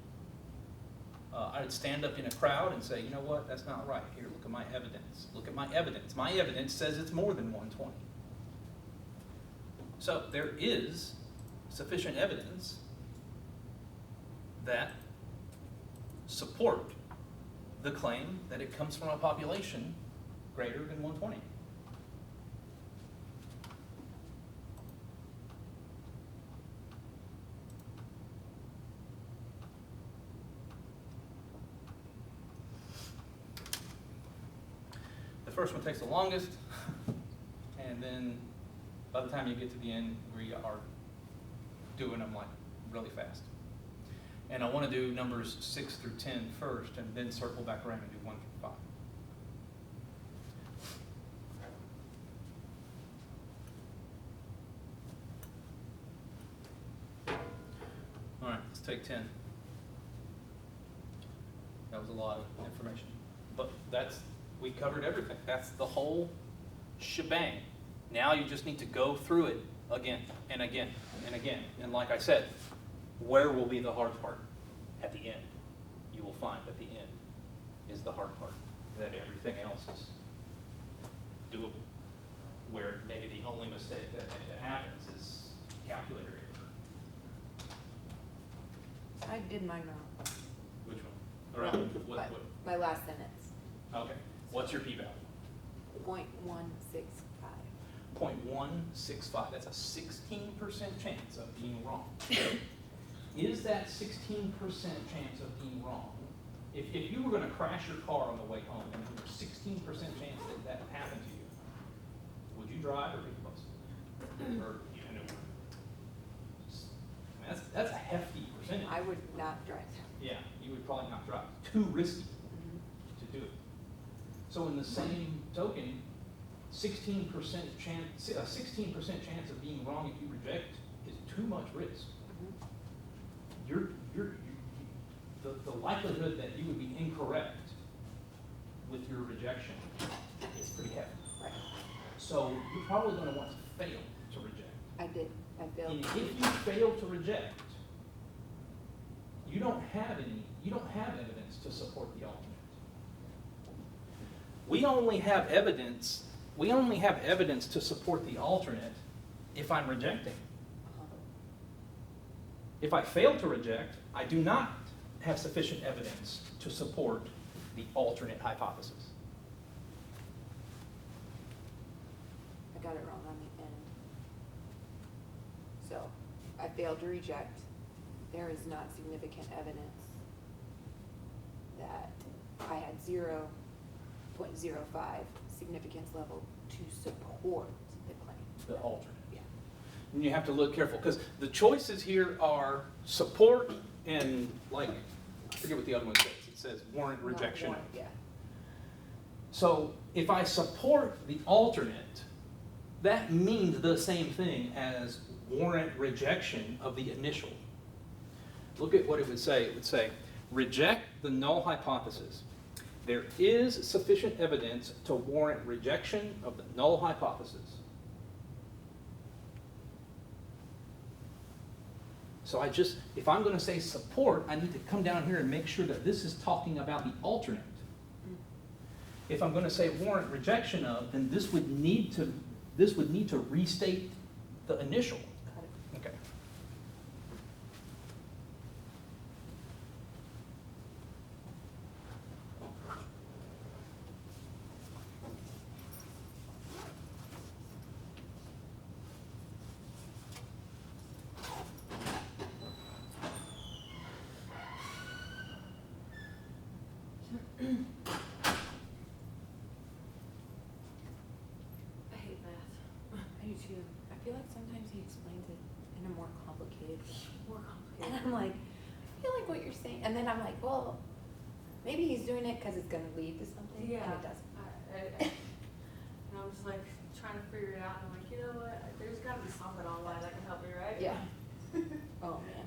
I'd stand up in a crowd and say, you know what, that's not right. Here, look at my evidence. Look at my evidence. My evidence says it's more than 120. So there is sufficient evidence that support the claim that it comes from a population greater than 120. The first one takes the longest, and then by the time you get to the end, we are doing them like really fast. And I want to do numbers 6 through 10 first, and then circle back around and do 1 through 5. All right, let's take 10. That was a lot of information, but we covered everything. That's the whole shebang. Now you just need to go through it again and again and again. And like I said, where will be the hard part? At the end. You will find at the end is the hard part. That everything else is doable. Where maybe the only mistake that happens is calculator error. I did mine wrong. Which one? Around what? My last sentence. Okay. What's your p-value? 0.165. 0.165. That's a 16% chance of being wrong. Is that 16% chance of being wrong? If you were going to crash your car on the way home and there was 16% chance that happened to you, would you drive or take the bus? Or even that's a hefty percentage. I would not drive. Yeah, you would probably not drive. Too risky to do it. So in the same token, 16% chance, a 16% chance of being wrong if you reject is too much risk. The likelihood that you would be incorrect with your rejection is pretty heavy. Right. So you're probably going to want to fail to reject. I did. I failed. And if you fail to reject, you don't have evidence to support the alternate. We only have evidence to support the alternate if I'm rejecting. If I fail to reject, I do not have sufficient evidence to support the alternate hypothesis. I got it wrong on the end. So, I failed to reject. There is not significant evidence that I had 0.05 significance level to support the claim. The alternate. Yeah. And you have to look careful, because the choices here are support and like, I forget what the other one says. It says warrant Not rejection. warrant, yeah. So if I support the alternate, that means the same thing as warrant rejection of the initial. Look at what it would say. It would say, reject the null hypothesis. There is sufficient evidence to warrant rejection of the null hypothesis. So if I'm going to say support, I need to come down here and make sure that this is talking about the alternate. If I'm going to say warrant rejection of, then this would need to restate the initial. Got it. Okay. I hate math. I do too. I feel like sometimes he explains it in a more complicated. More And complicated. I'm like, I feel like what you're saying, and then I'm like, well, maybe he's doing it because it's gonna lead to something, and Yeah. it doesn't. And I'm just like trying to figure it out, and I'm like, you know what, there's gotta be something online that can help me, right? Yeah. Oh, man.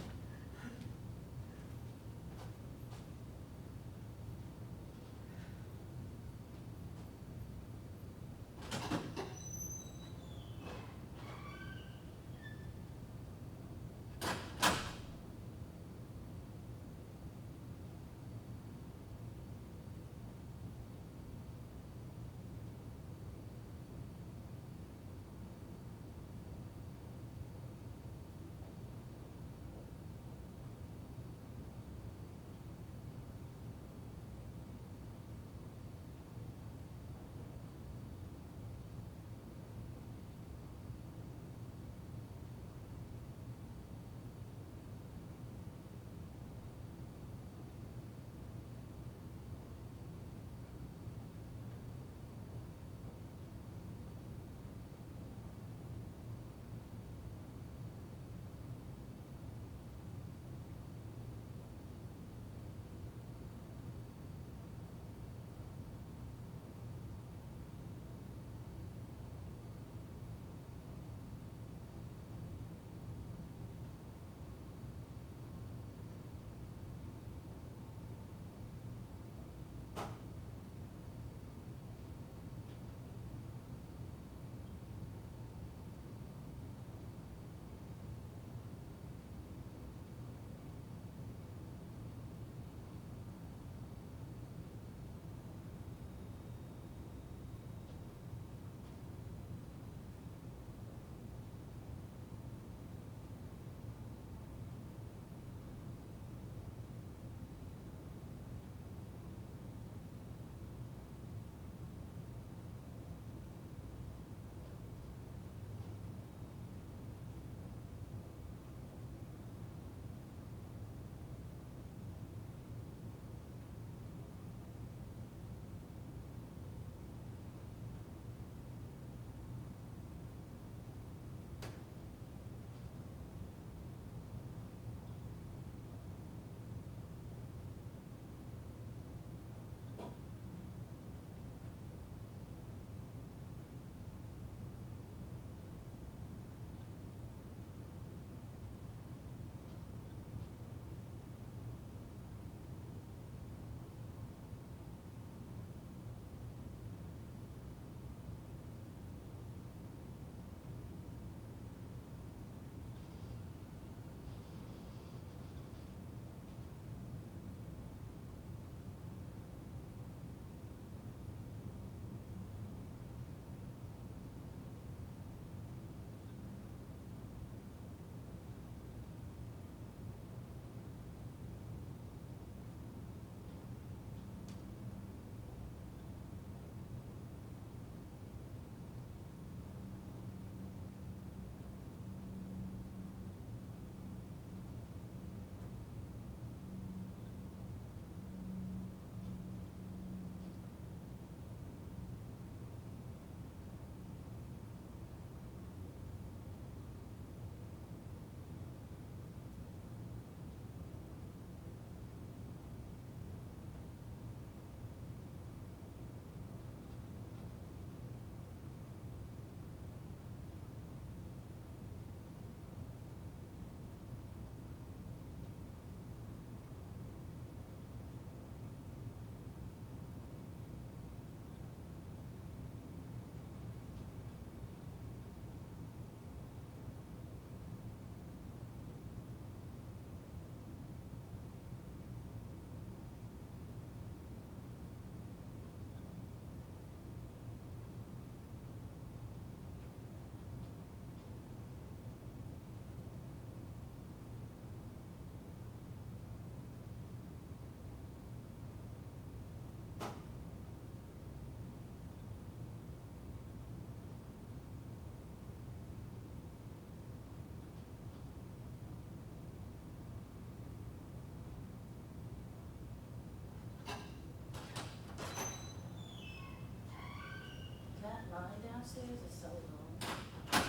line downstairs is so long.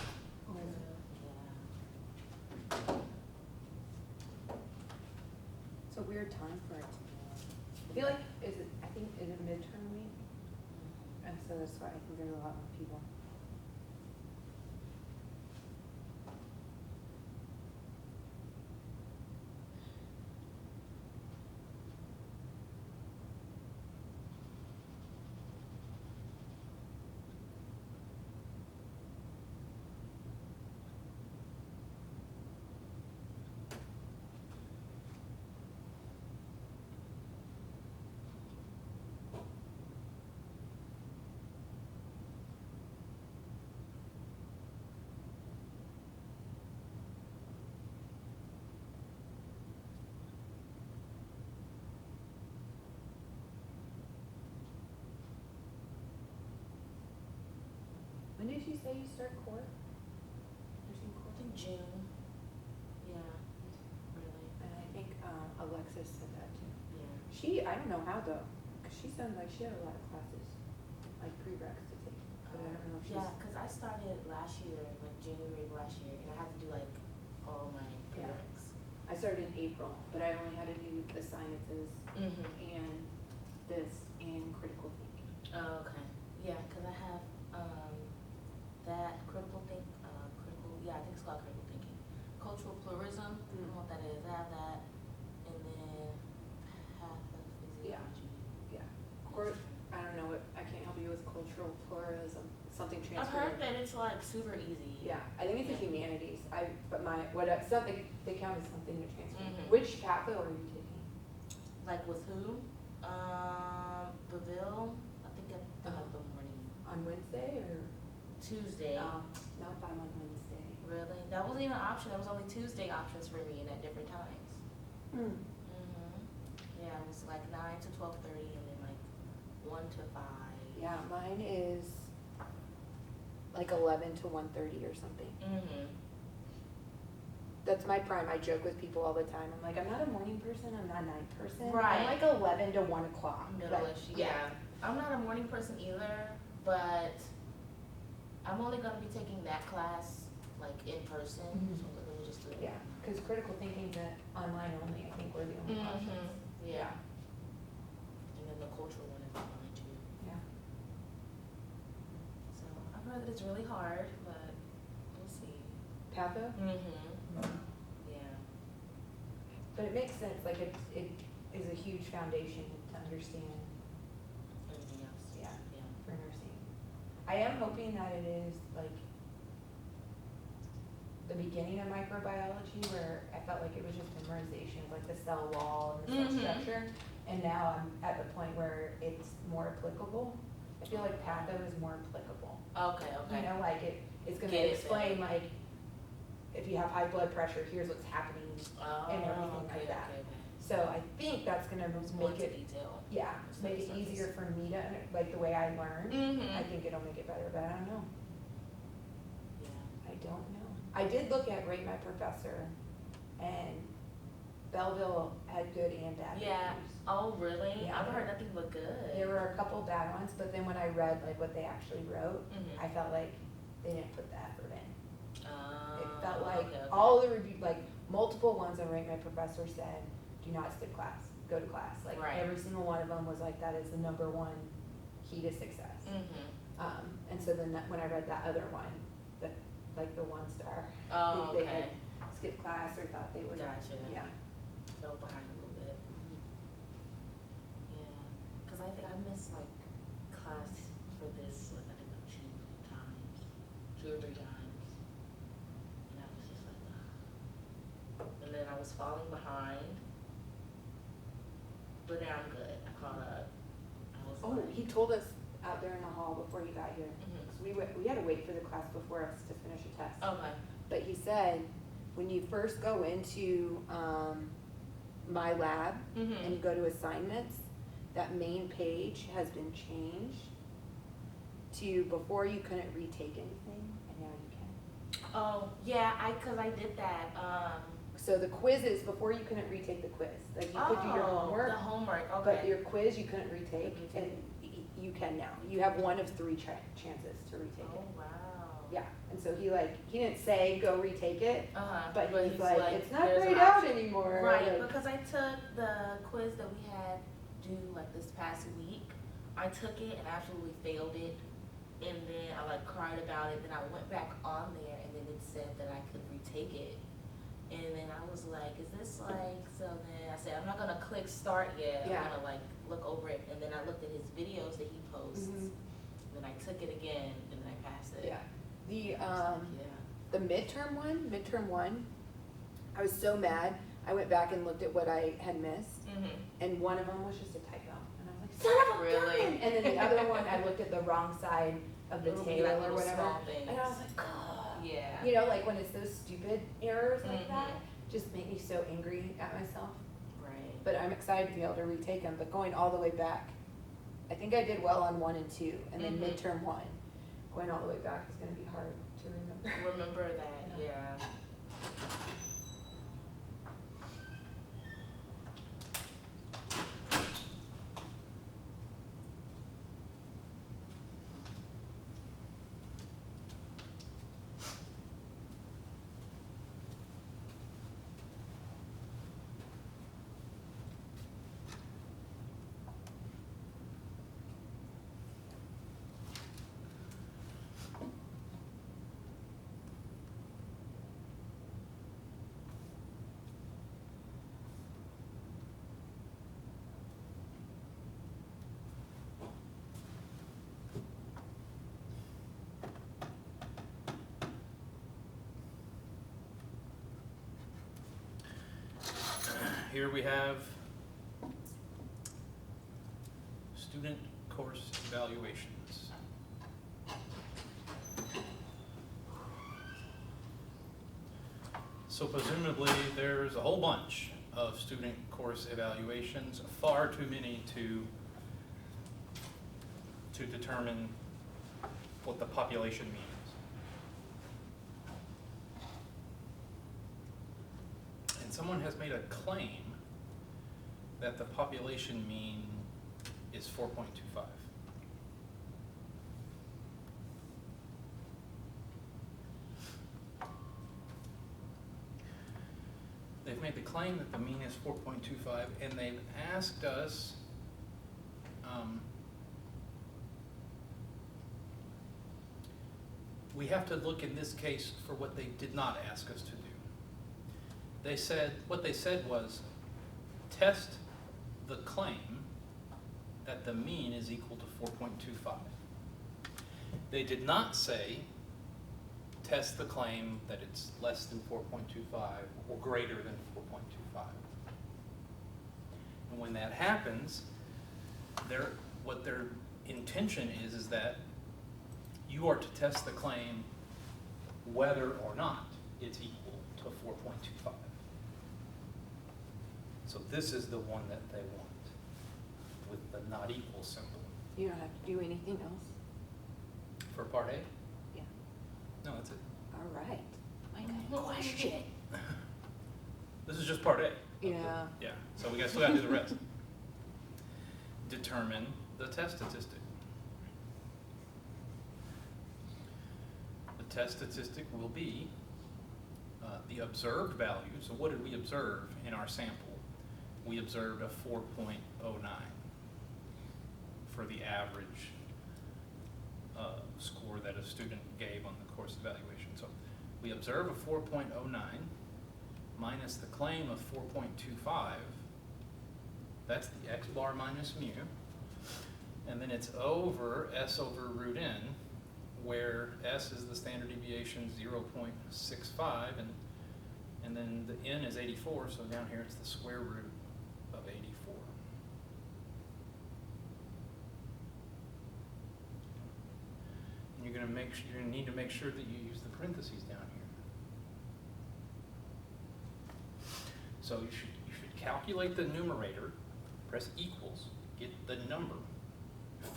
Oh, is it? Yeah. It's a weird time for it to be. I feel like, is it midterm week? And so that's why I think there's a lot more people. When did you say you start court? Nursing I court? think June. Yeah, really, And I think Alexis said that too. yeah. I don't know how though, because she sounded like she had a lot of classes, like prereqs to take, but I don't know if she's. Yeah, cause I started last year, like January of last year, and I had to do like all my Yeah. prereqs. I started in April, but I only had to do the sciences Mm-hmm. and this and critical thinking. Oh, okay. Yeah, cause I have, that yeah, I think it's called critical thinking. Cultural pluralism, I don't know what that is, I have that, and then pathophysiology. Yeah. I don't know, I can't help you with cultural pluralism, something I've transferred. heard that it's like super easy. Yeah, I think it's the Yeah. humanities, something, they count as something to transfer. Mhm. Which patho are you taking? Like with who? Beville, I think at the morning. On Wednesday or? Tuesday. Nope, I'm on Wednesday. Really? That wasn't even an option, there was only Tuesday options for me and at different times. Hmm. Yeah, it was like 9 to 12:30 and then like 1 to 5. Yeah, mine is like 11 to 1:30 or something. That's my prime. I joke with people all the time. I'm like, I'm not a morning person. I'm not a night person. Right. I'm like 11 to 1 o'clock. Middle-ish, yeah. I'm not a morning person either, but I'm only gonna be taking that class like in person, Mhm. so let me just do it. Yeah, because critical thinking's online only. I think we're the only options. Yeah. And then the cultural one is online too. Yeah. So I've heard that it's really hard, but we'll see. Patho? Yeah. But it makes sense. Like it is a huge foundation to understand. Everything else. Yeah. Yeah. For nursing. I am hoping that it is like the beginning of microbiology where I felt like it was just memorization of like the cell wall and the cell Mhm. structure. And now I'm at the point where it's more applicable. I feel like patho is more applicable. Okay, You okay. know, like it's gonna Get it explain better. like, if you have high blood pressure, here's what's happening. and everything like okay, that. okay. So I think that's gonna It's more make into it, detail. yeah, make it easier for me to, like the way I learn. Mm-hmm. I think it'll make it better, but I don't know. Yeah. I don't know. I did look at Rate My Professor, and Belleville had good and bad Yeah. reviews. Oh, really? Yeah. I've heard nothing but good. There were a couple bad ones, but then when I read like what they actually wrote, Mhm. I felt like they didn't put the effort in. It felt like Okay, okay. all the review, like multiple ones on Rate My Professor said, do not skip class, go to class. Like Right. every single one of them was like, that is the #1 key to success. Mhm. And so then when I read that other one, that like the 1-star, Oh, they had okay. skipped class or thought they would. Gotcha. Yeah. Fell behind a little bit. Yeah. Cause I think I missed like class for this, like I think like 2 or 3 times. And I was just like, ah. And then I was falling behind. But now I'm good. I caught up. I was Oh, like, he told us out there in the hall before he got here, Mhm. 'cause we had to wait for the class before us to finish a test. Okay. But he said, when you first go into my lab and you Mhm. go to assignments, that main page has been changed to before you couldn't retake anything, and now you can. Oh, yeah, cause I did that, So the quizzes, before you couldn't retake the quiz, like you could do your The homework, homework, but okay. your quiz you couldn't retake, Couldn't and retake. you can now. You have one of 3 chances to retake Oh, it. wow. Yeah, and so he didn't say go retake it, Uh-huh. but he's like, it's not there's an grayed out option. anymore. Right, like- because I took the quiz that we had due like this past week. I took it and absolutely failed it. And then I like cried about it. Then I went back on there and then it said that I could retake it. And then I was like, is this like, so then I said, I'm not gonna click start yet. Yeah. I'm gonna like look over it. And then I looked at his videos that he posts. Mhm. Then I took it again and then I passed it. Yeah. The I was like, yeah. the midterm one, I was so mad. I went back and looked at what I had missed, and one of them was just a typo, and I was like, son of a Really? gun! And then the other one, I looked at the wrong side of the It'll be tail like or little whatever, small things. and I was like, God. Yeah. You know, like when it's those stupid errors like Mhm. that, just make me so angry at myself. Right. But I'm excited to be able to retake them. But going all the way back, I think I did well on 1 and 2, and then Mhm. midterm 1. Going all the way back is going to be hard to remember. Remember that, yeah. Here we have student course evaluations. So presumably, there's a whole bunch of student course evaluations, far too many to determine what the population means. And someone has made a claim that the population mean is 4.25. They've made the claim that the mean is 4.25, and they've asked us we have to look in this case for what they did not ask us to do. They said, what they said was, test the claim that the mean is equal to 4.25. They did not say, test the claim that it's less than 4.25 or greater than 4.25. And when that happens, what their intention is that you are to test the claim whether or not it's equal to 4.25. So this is the one that they want with the not equal symbol. You don't have to do anything else. For part A? Yeah. No, that's it. All right. My good question. This is just part A. Yeah. Yeah, so we still gotta do the rest. Determine the test statistic. The test statistic will be the observed value. So what did we observe in our sample? We observed a 4.09 for the average score that a student gave on the course evaluation. So we observe a 4.09 minus the claim of 4.25. That's the x bar minus mu. And then it's over S over root n, where S is the standard deviation 0.65, and then the n is 84, so down here it's the square root of 84. And you're gonna need to make sure that you use the parentheses down here. So you should calculate the numerator, press equals, get the number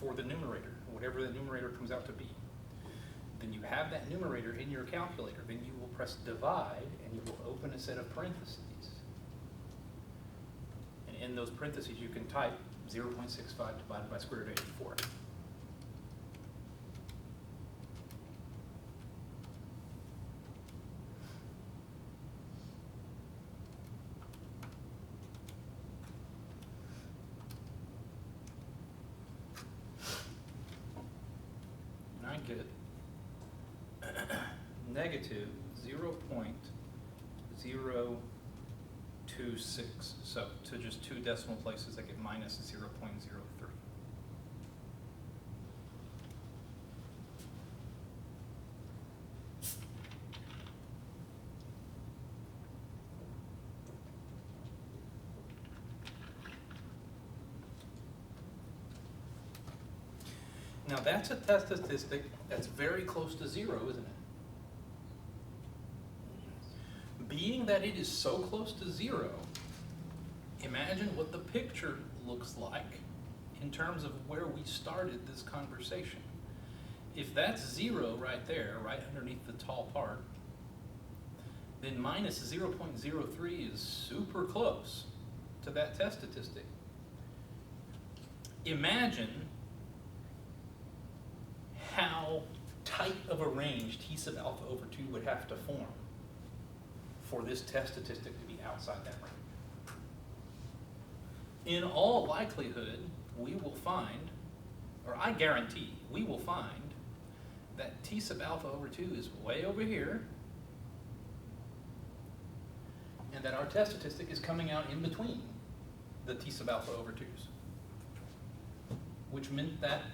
for the numerator, whatever the numerator comes out to be. Then you have that numerator in your calculator. Then you will press divide, and you will open a set of parentheses. And in those parentheses, you can type 0.65 divided by square root of 84. it negative 0.026. So to just 2 decimal places, I get minus 0.03. Now that's a test statistic that's very close to 0, isn't it? Being that it is so close to 0, imagine what the picture looks like in terms of where we started this conversation. If that's 0 right there, right underneath the tall part, then minus 0.03 is super close to that test statistic. Imagine how tight of a range T sub alpha over 2 would have to form for this test statistic to be outside that range. In all likelihood, we will find, or I guarantee, we will find that T sub alpha over 2 is way over here, and that our test statistic is coming out in between the T sub alpha over 2's, which meant that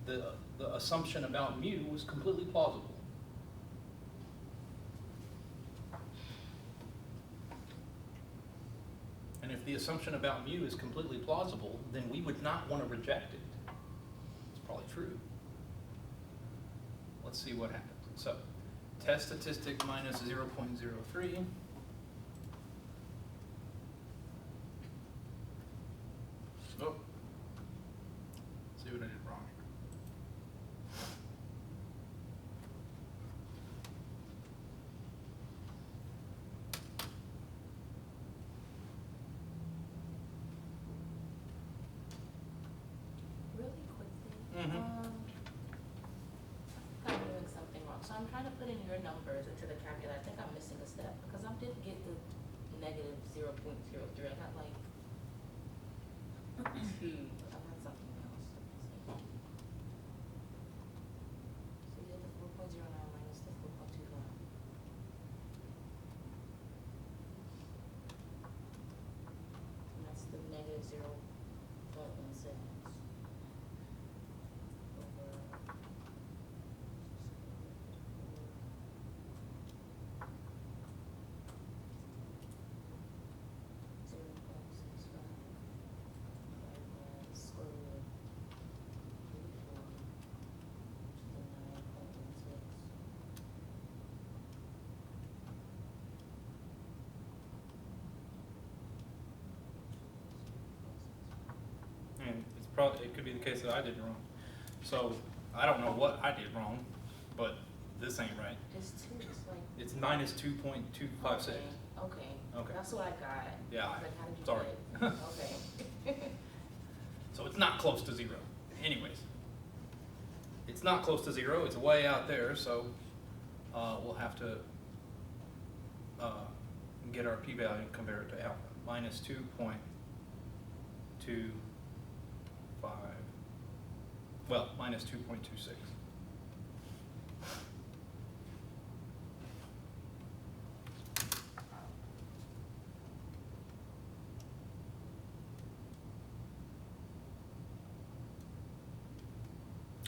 the assumption about mu was completely plausible. And if the assumption about mu is completely plausible, then we would not want to reject it. It's probably true. Let's see what happens. So, test statistic minus 0.03. Oh, see what I did wrong here. Really quickly, Mhm. I'm doing something wrong. So I'm trying to put in your numbers into the calculator. I think I'm missing a step because I didn't get the negative 0.03. I got like 2. I got something else. Let's see. So you had the 4.09 minus the 4.25. And that's the negative 0.16. Over. And it's probably, it could be the case that I did it wrong. So I don't know what I did wrong, but this ain't right. It's 2, it's like. It's minus 2.256. Okay. Okay. That's what I got. Yeah, I was like, how did you sorry. get it? Okay. So it's not close to 0. Anyways, it's not close to 0. It's way out there. So we'll have to get our p-value and compare it to alpha. Minus 2.25. Well, minus 2.26.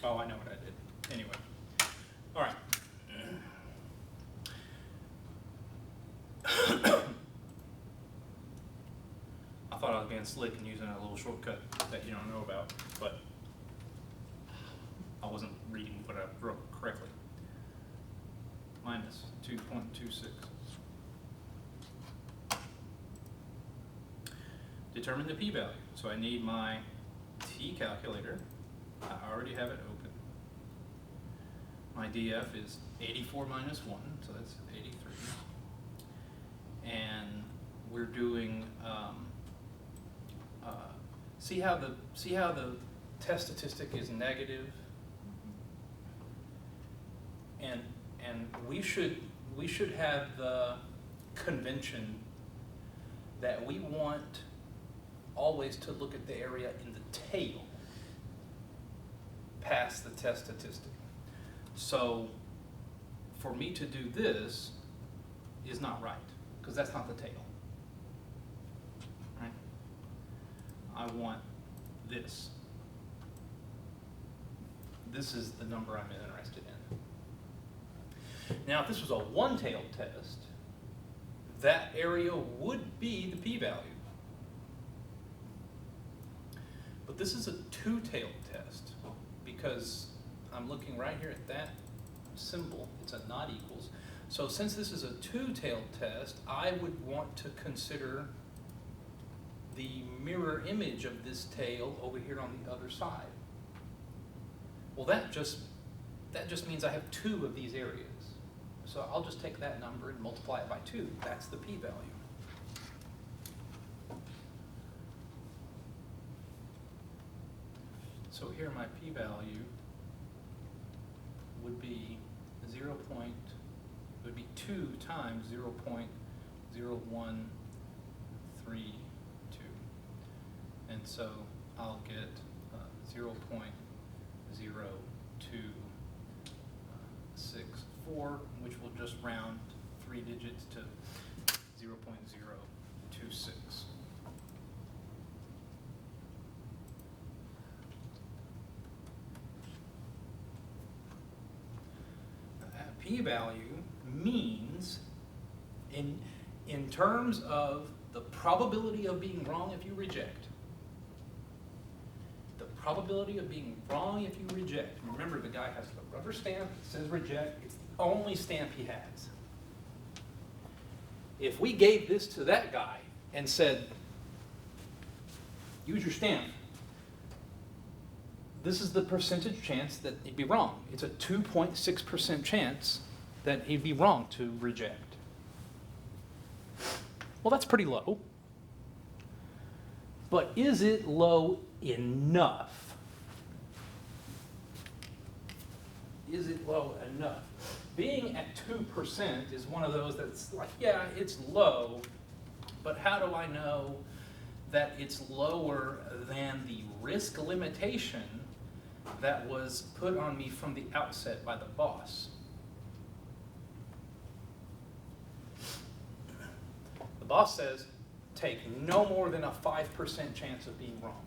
Oh, I know what I did. Anyway. All right. I thought I was being slick and using a little shortcut that you don't know about, but I wasn't reading what I wrote correctly. Minus 2.26. Determine the p-value. So I need my t calculator. I already have it open. My df is 84 minus 1, so that's 83. And we're doing, see how the test statistic is negative? And we should have the convention that we want always to look at the area in the tail past the test statistic. So for me to do this is not right, because that's not the tail. Right? I want this. This is the number I'm interested in. Now, if this was a one-tailed test, that area would be the p-value. But this is a two-tailed test, because I'm looking right here at that symbol. It's a not equals. So since this is a two-tailed test, I would want to consider the mirror image of this tail over here on the other side. Well, that just means I have two of these areas. So I'll just take that number and multiply it by 2. That's the p-value. So here my p-value would be 2 times 0.0132. And so I'll get 0.0264, which will just round 3 digits to 0.026. P-value means, in terms of the probability of being wrong if you reject, the probability of being wrong if you reject. Remember, the guy has the rubber stamp that says reject. It's the only stamp he has. If we gave this to that guy and said, use your stamp, this is the percentage chance that he'd be wrong. It's a 2.6% chance that he'd be wrong to reject. Well, that's pretty low. But is it low enough? Is it low enough? Being at 2% is one of those that's like, yeah, it's low, but how do I know that it's lower than the risk limitation that was put on me from the outset by the boss? The boss says, take no more than a 5% chance of being wrong.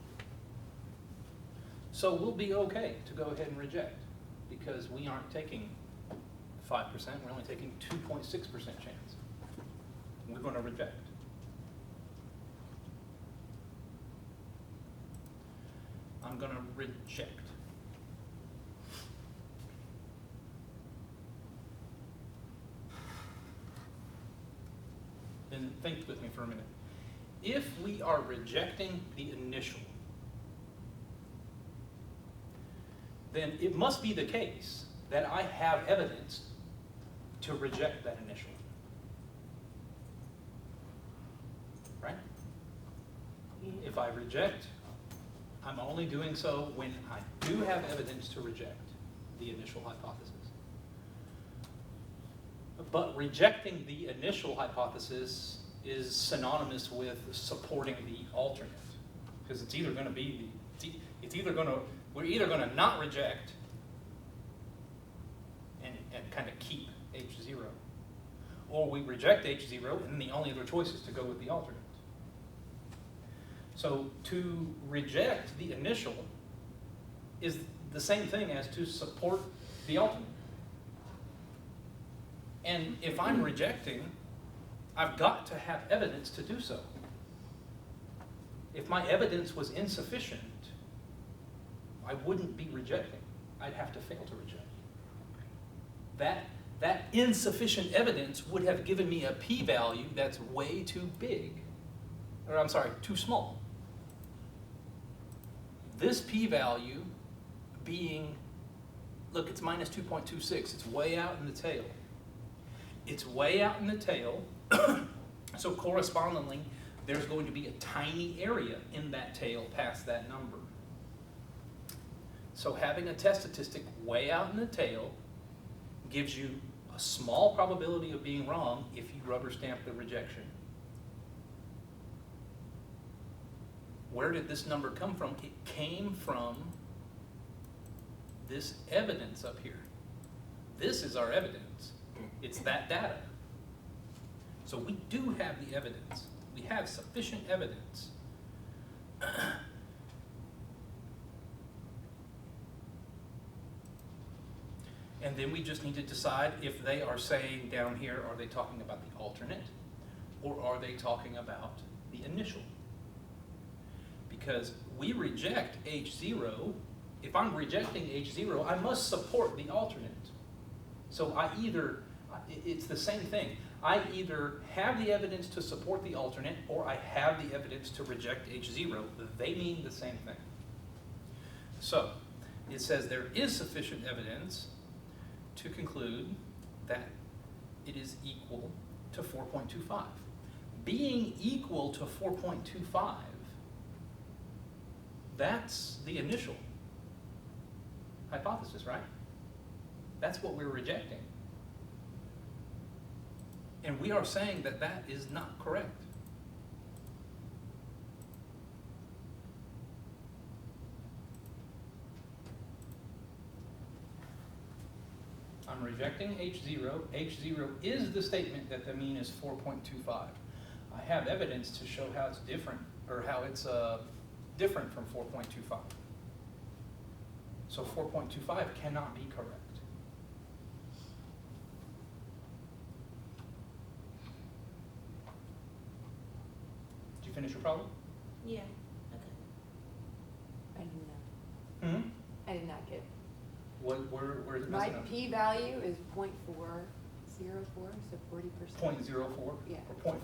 So we'll be okay to go ahead and reject, because we aren't taking 5%, we're only taking 2.6% chance. We're going to reject. I'm going to reject. And think with me for a minute. If we are rejecting the initial, then it must be the case that I have evidence to reject that initial. Right? If I reject, I'm only doing so when I do have evidence to reject the initial hypothesis. But rejecting the initial hypothesis is synonymous with supporting the alternate, because it's either going to be we're either going to not reject and kind of keep H0, or we reject H0 and the only other choice is to go with the alternate. So to reject the initial is the same thing as to support the alternate. And if I'm rejecting, I've got to have evidence to do so. If my evidence was insufficient, I wouldn't be rejecting. I'd have to fail to reject. That insufficient evidence would have given me a p-value that's way too big, or I'm sorry, too small. This p-value being, look, it's minus 2.26. It's way out in the tail. It's way out in the tail, so correspondingly, there's going to be a tiny area in that tail past that number. So having a test statistic way out in the tail gives you a small probability of being wrong if you rubber stamp the rejection. Where did this number come from? It came from this evidence up here. This is our evidence. It's that data. So we do have the evidence. We have sufficient evidence. And then we just need to decide if they are saying down here, are they talking about the alternate, or are they talking about the initial? Because we reject H0. If I'm rejecting H0, I must support the alternate. So it's the same thing. I either have the evidence to support the alternate, or I have the evidence to reject H0. They mean the same thing. So it says there is sufficient evidence to conclude that it is equal to 4.25. Being equal to 4.25, that's the initial hypothesis, right? That's what we're rejecting. And we are saying that that is not correct. I'm rejecting H0. H0 is the statement that the mean is 4.25. I have evidence to show how it's different, or how it's different from 4.25. So 4.25 cannot be correct. Did you finish your problem? Yeah, okay. I did not. Mm-hmm. I did not get. Where is it My messing up? p-value is 0.404, so 40%. 0.04? Yeah. Point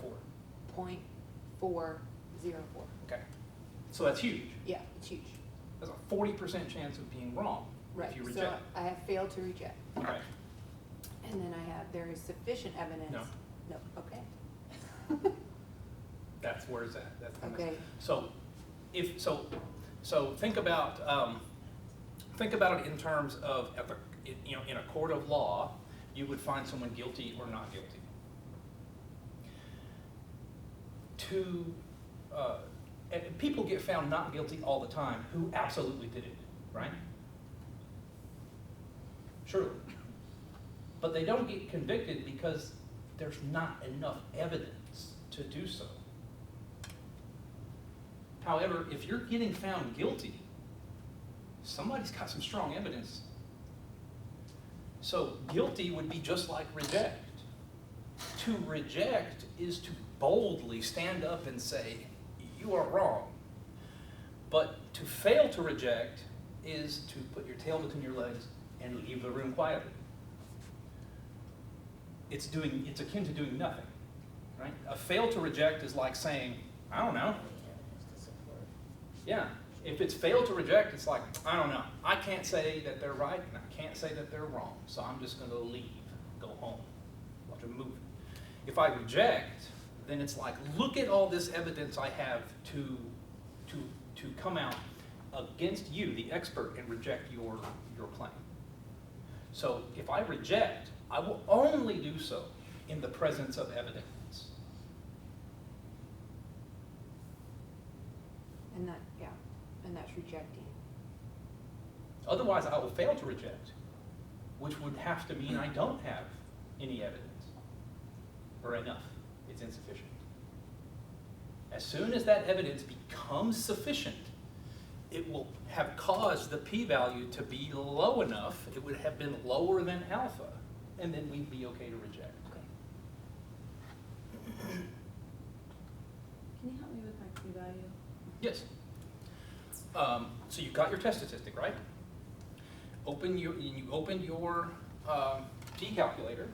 Or 0.4? 0.404. Okay. So that's huge. Yeah, it's huge. That's a 40% chance of being wrong Right. if you So reject. I have failed to reject. Okay. And then I have, there is sufficient evidence. No. No, okay. That's where it's at. That's the mess. Okay. So think about it in terms of in a court of law, you would find someone guilty or not guilty. And people get found not guilty all the time who absolutely did it, right? Surely. But they don't get convicted because there's not enough evidence to do so. However, if you're getting found guilty, somebody's got some strong evidence. So guilty would be just like reject. To reject is to boldly stand up and say, you are wrong. But to fail to reject is to put your tail between your legs and leave the room quietly. It's akin to doing nothing, right? A fail to reject is like saying, I don't know. Evidence to support. Yeah, if it's failed to reject, it's like, I don't know. I can't say that they're right, and I can't say that they're wrong. So I'm just gonna leave, go home, watch a movie. If I reject, then it's like, look at all this evidence I have to come out against you, the expert, and reject your claim. So if I reject, I will only do so in the presence of evidence. And that, yeah, and that's rejecting. Otherwise, I will fail to reject, which would have to mean I don't have any evidence, or enough. It's insufficient. As soon as that evidence becomes sufficient, it will have caused the p-value to be low enough, it would have been lower than alpha, and then we'd be okay to reject. Can you help me with my p-value? Yes. So you've got your test statistic, right? You open your t-calculator.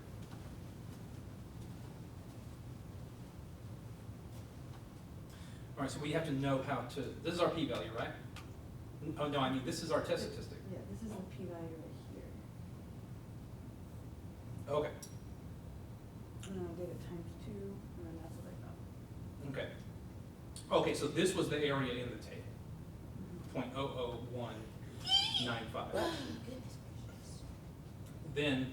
All right, so we have to know how to, this is our p-value, right? Oh, no, I mean, this is our test statistic. Yeah, this is the p-value right here. Okay, And then I did it times 2, and then that's what I got. okay. Okay, so this was the area in the table, 0.00195. Goodness gracious. Then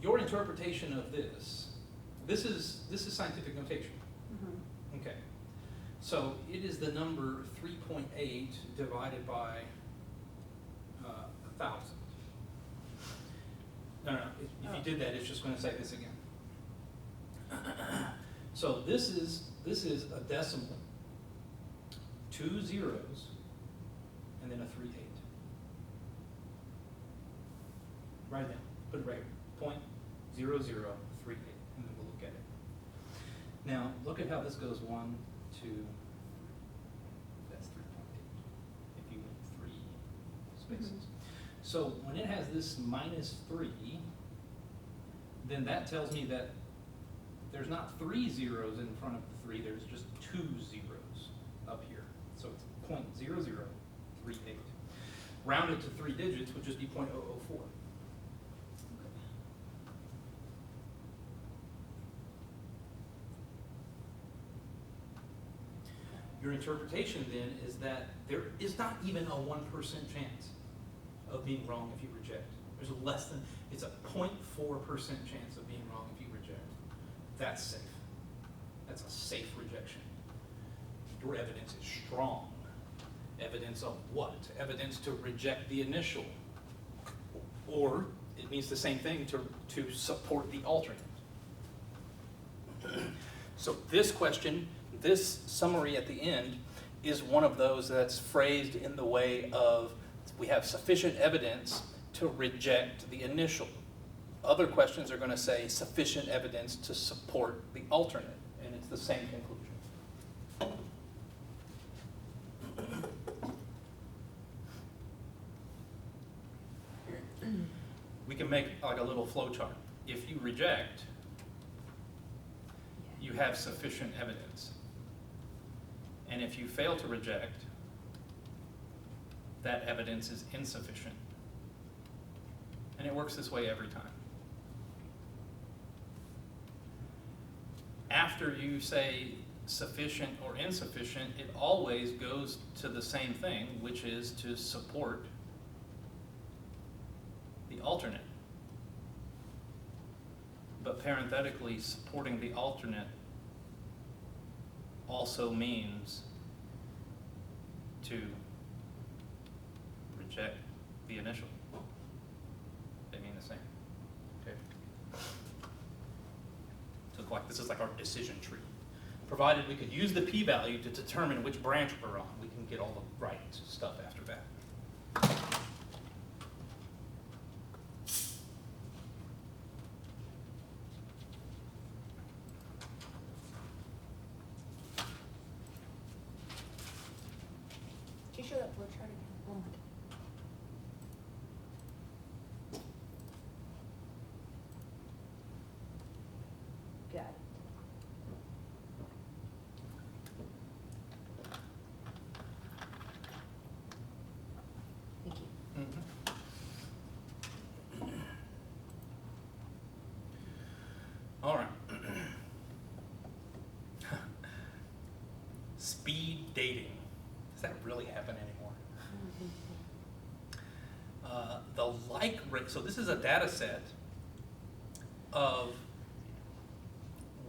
your interpretation of this is scientific notation. Mm-hmm. Okay. So it is the number 3.8 divided by 1,000. No, if you did that, it's just gonna say this again. So this is a decimal, 2 zeros, and then a 3/8. Write it down, put it right here, 0.0038, and then we'll look at it. Now, look at how this goes, 1, 2, that's 3.8, if you went 3 spaces. So when it has this -3, then that tells me that there's not 3 zeros in front of the 3, there's just 2 zeros up here. So it's 0.0038. Rounded to 3 digits would just be 0.004. Your interpretation then is that there is not even a 1% chance of being wrong if you reject. There's it's a 0.4% chance of being wrong if you reject. That's safe. That's a safe rejection. Your evidence is strong. Evidence of what? Evidence to reject the initial. Or it means the same thing to support the alternate. So this question, this summary at the end, is one of those that's phrased in the way of we have sufficient evidence to reject the initial. Other questions are going to say sufficient evidence to support the alternate, and it's the same conclusion. We can make like a little flow chart. If you reject, you have sufficient evidence. And if you fail to reject, that evidence is insufficient. And it works this way every time. After you say sufficient or insufficient, it always goes to the same thing, which is to support the alternate. But parenthetically, supporting the alternate also means to reject the initial. They mean the same. Okay. So like this is like our decision tree. Provided we could use the p-value to determine which branch we're on, we can get all the right stuff after that. Can you show that flow chart again? One more time. Got it. Thank you. All right. Speed dating. Does that really happen anymore? The like rate, so this is a data set of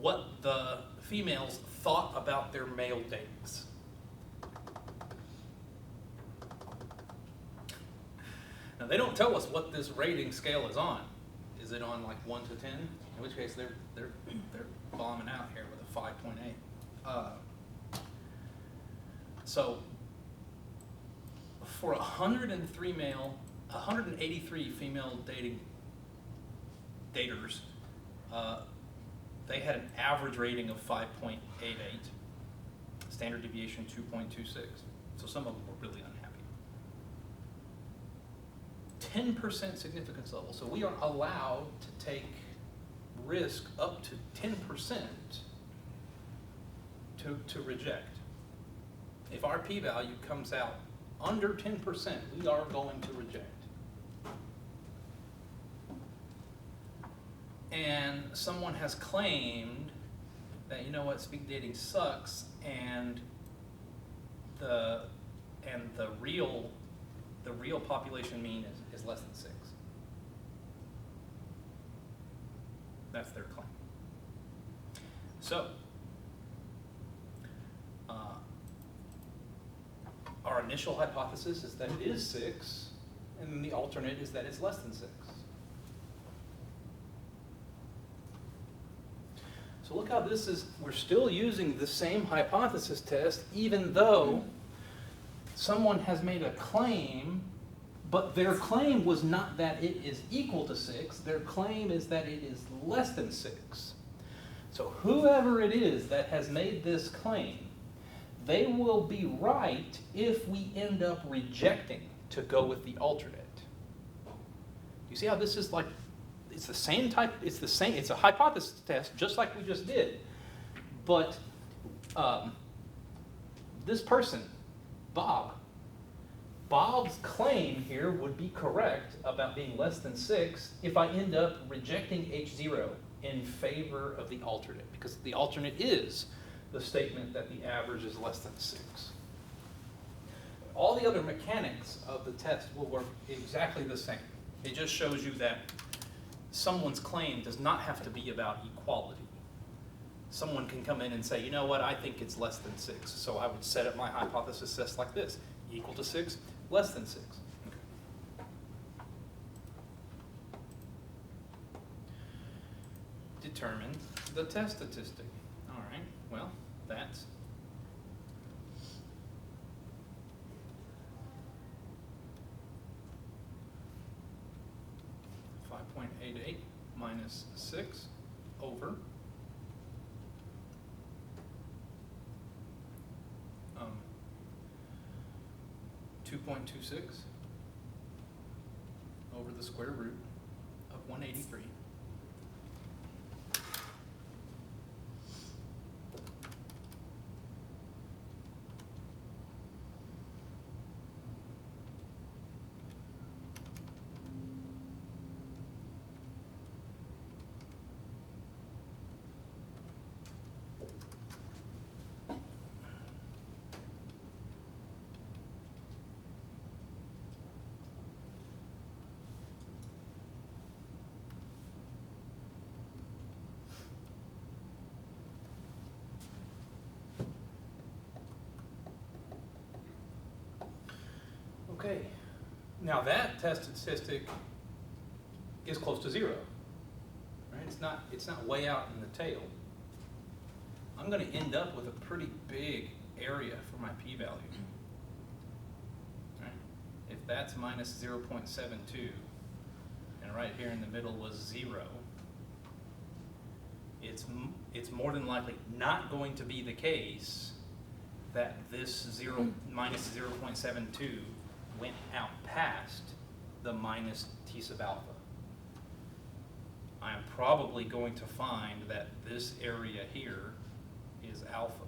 what the females thought about their male dates. Now they don't tell us what this rating scale is on. Is it on like 1 to 10? In which case they're bombing out here with a 5.8. So for 183 female daters, they had an average rating of 5.88, standard deviation 2.26. So some of them were really unhappy. 10% significance level. So we are allowed to take risk up to 10% to reject. If our p-value comes out under 10%, we are going to reject. And someone has claimed that, you know what, speed dating sucks, and the real population mean is less than 6. That's their claim. So, our initial hypothesis is that it is 6, and then the alternate is that it's less than 6. So look how this is, we're still using the same hypothesis test, even though someone has made a claim, but their claim was not that it is equal to 6, their claim is that it is less than 6. So whoever it is that has made this claim, they will be right if we end up rejecting to go with the alternate. You see how this is like, it's the same type, it's a hypothesis test, just like we just did. But this person, Bob's claim here would be correct about being less than 6 if I end up rejecting H0 in favor of the alternate, because the alternate is the statement that the average is less than 6. All the other mechanics of the test will work exactly the same. It just shows you that someone's claim does not have to be about equality. Someone can come in and say, you know what, I think it's less than 6. So I would set up my hypothesis test like this: equal to 6, less than 6. Okay. Determine the test statistic. All right, well, that's 5.88 minus 6 over 2.26 over the square root of 183. Okay, now that test statistic is close to 0, right? It's not way out in the tail. I'm going to end up with a pretty big area for my p-value. Right? If that's minus 0.72, and right here in the middle was 0, it's more than likely not going to be the case that this minus 0.72 went out past the minus t sub alpha. I am probably going to find that this area here is alpha.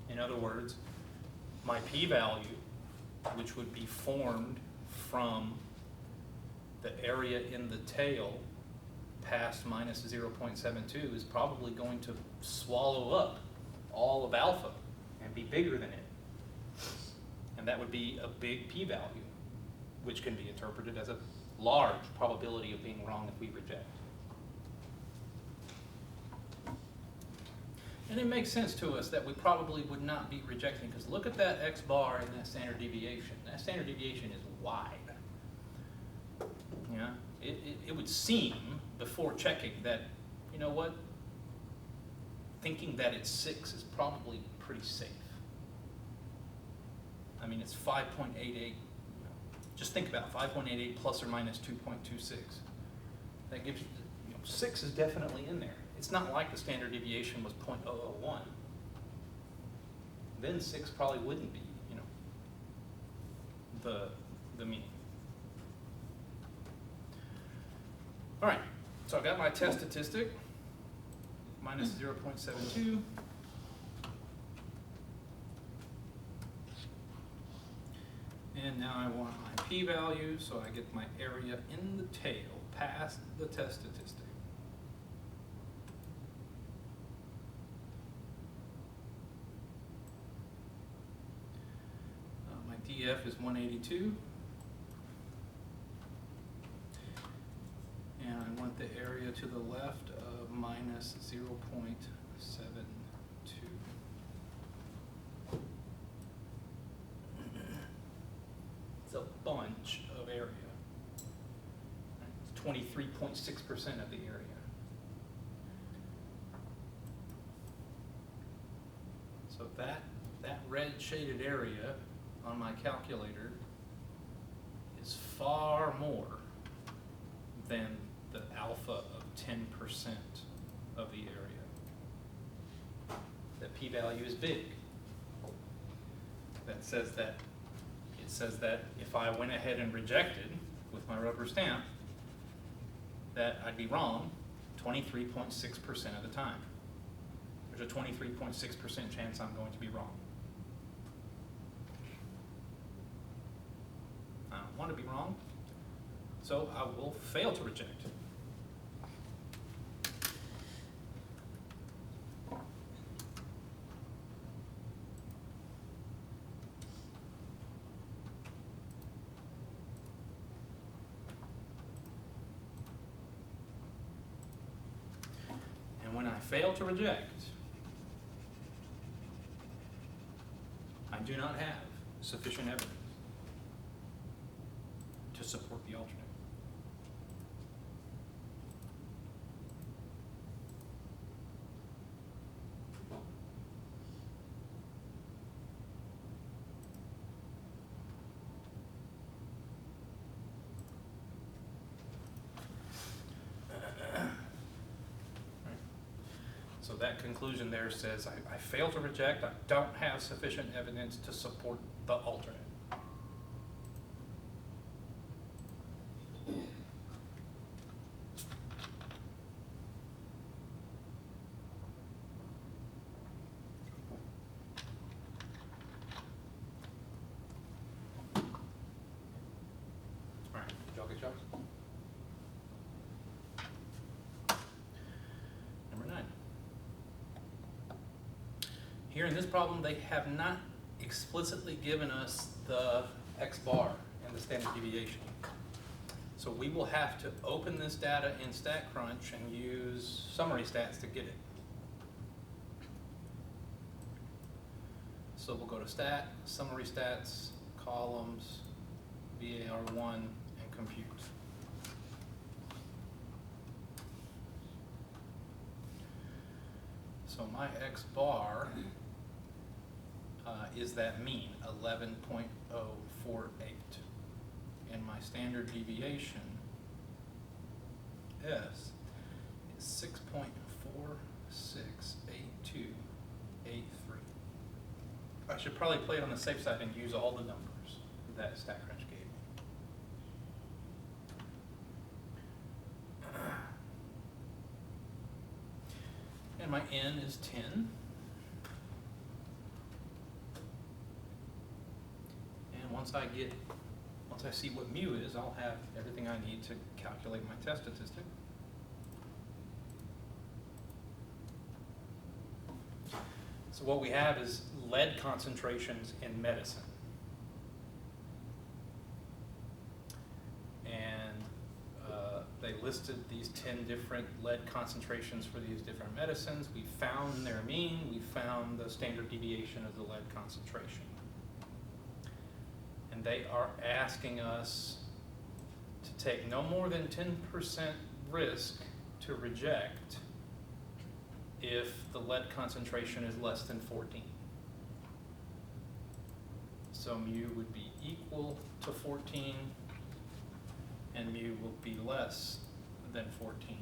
In other words, my p-value, which would be formed from the area in the tail past minus 0.72, is probably going to swallow up all of alpha and be bigger than it. And that would be a big p-value, which can be interpreted as a large probability of being wrong if we reject. And it makes sense to us that we probably would not be rejecting, because look at that x bar in that standard deviation. That standard deviation is wide. Yeah, it would seem before checking that, you know what, thinking that it's 6 is probably pretty safe. I mean, it's 5.88. Just think about it, 5.88 plus or minus 2.26. That gives you, 6 is definitely in there. It's not like the standard deviation was 0.001. Then 6 probably wouldn't be, the mean. All right, so I've got my test statistic, minus 0.72. And now I want my p-value, so I get my area in the tail past the test statistic. My DF is 182. And I want the area to the left of minus 0.72. 23.6% of the area. So that red shaded area on my calculator is far more than the alpha of 10% of the area. The p-value is big. It says that if I went ahead and rejected with my rubber stamp, that I'd be wrong 23.6% of the time. There's a 23.6% chance I'm going to be wrong. I don't want to be wrong, so I will fail to reject. And when I fail to reject, I do not have sufficient evidence to support the alternate. So that conclusion there says I fail to reject, I don't have sufficient evidence to support the alternate. All right, did y'all get yours? Number 9. Here in this problem, they have not explicitly given us the X bar and the standard deviation. So we will have to open this data in StatCrunch and use summary stats to get it. So we'll go to Stat, Summary Stats, Columns, VAR1, and Compute. So my X bar is that mean, 11.048. And my standard deviation, S, is 6.468283. I should probably play it on the safe side and use all the numbers that StatCrunch gave me. And my N is 10. And once I see what mu is, I'll have everything I need to calculate my test statistic. So what we have is lead concentrations in medicine. And they listed these 10 different lead concentrations for these different medicines. We found their mean, we found the standard deviation of the lead concentration. And they are asking us to take no more than 10% risk to reject if the lead concentration is less than 14. So mu would be equal to 14, and mu will be less than 14.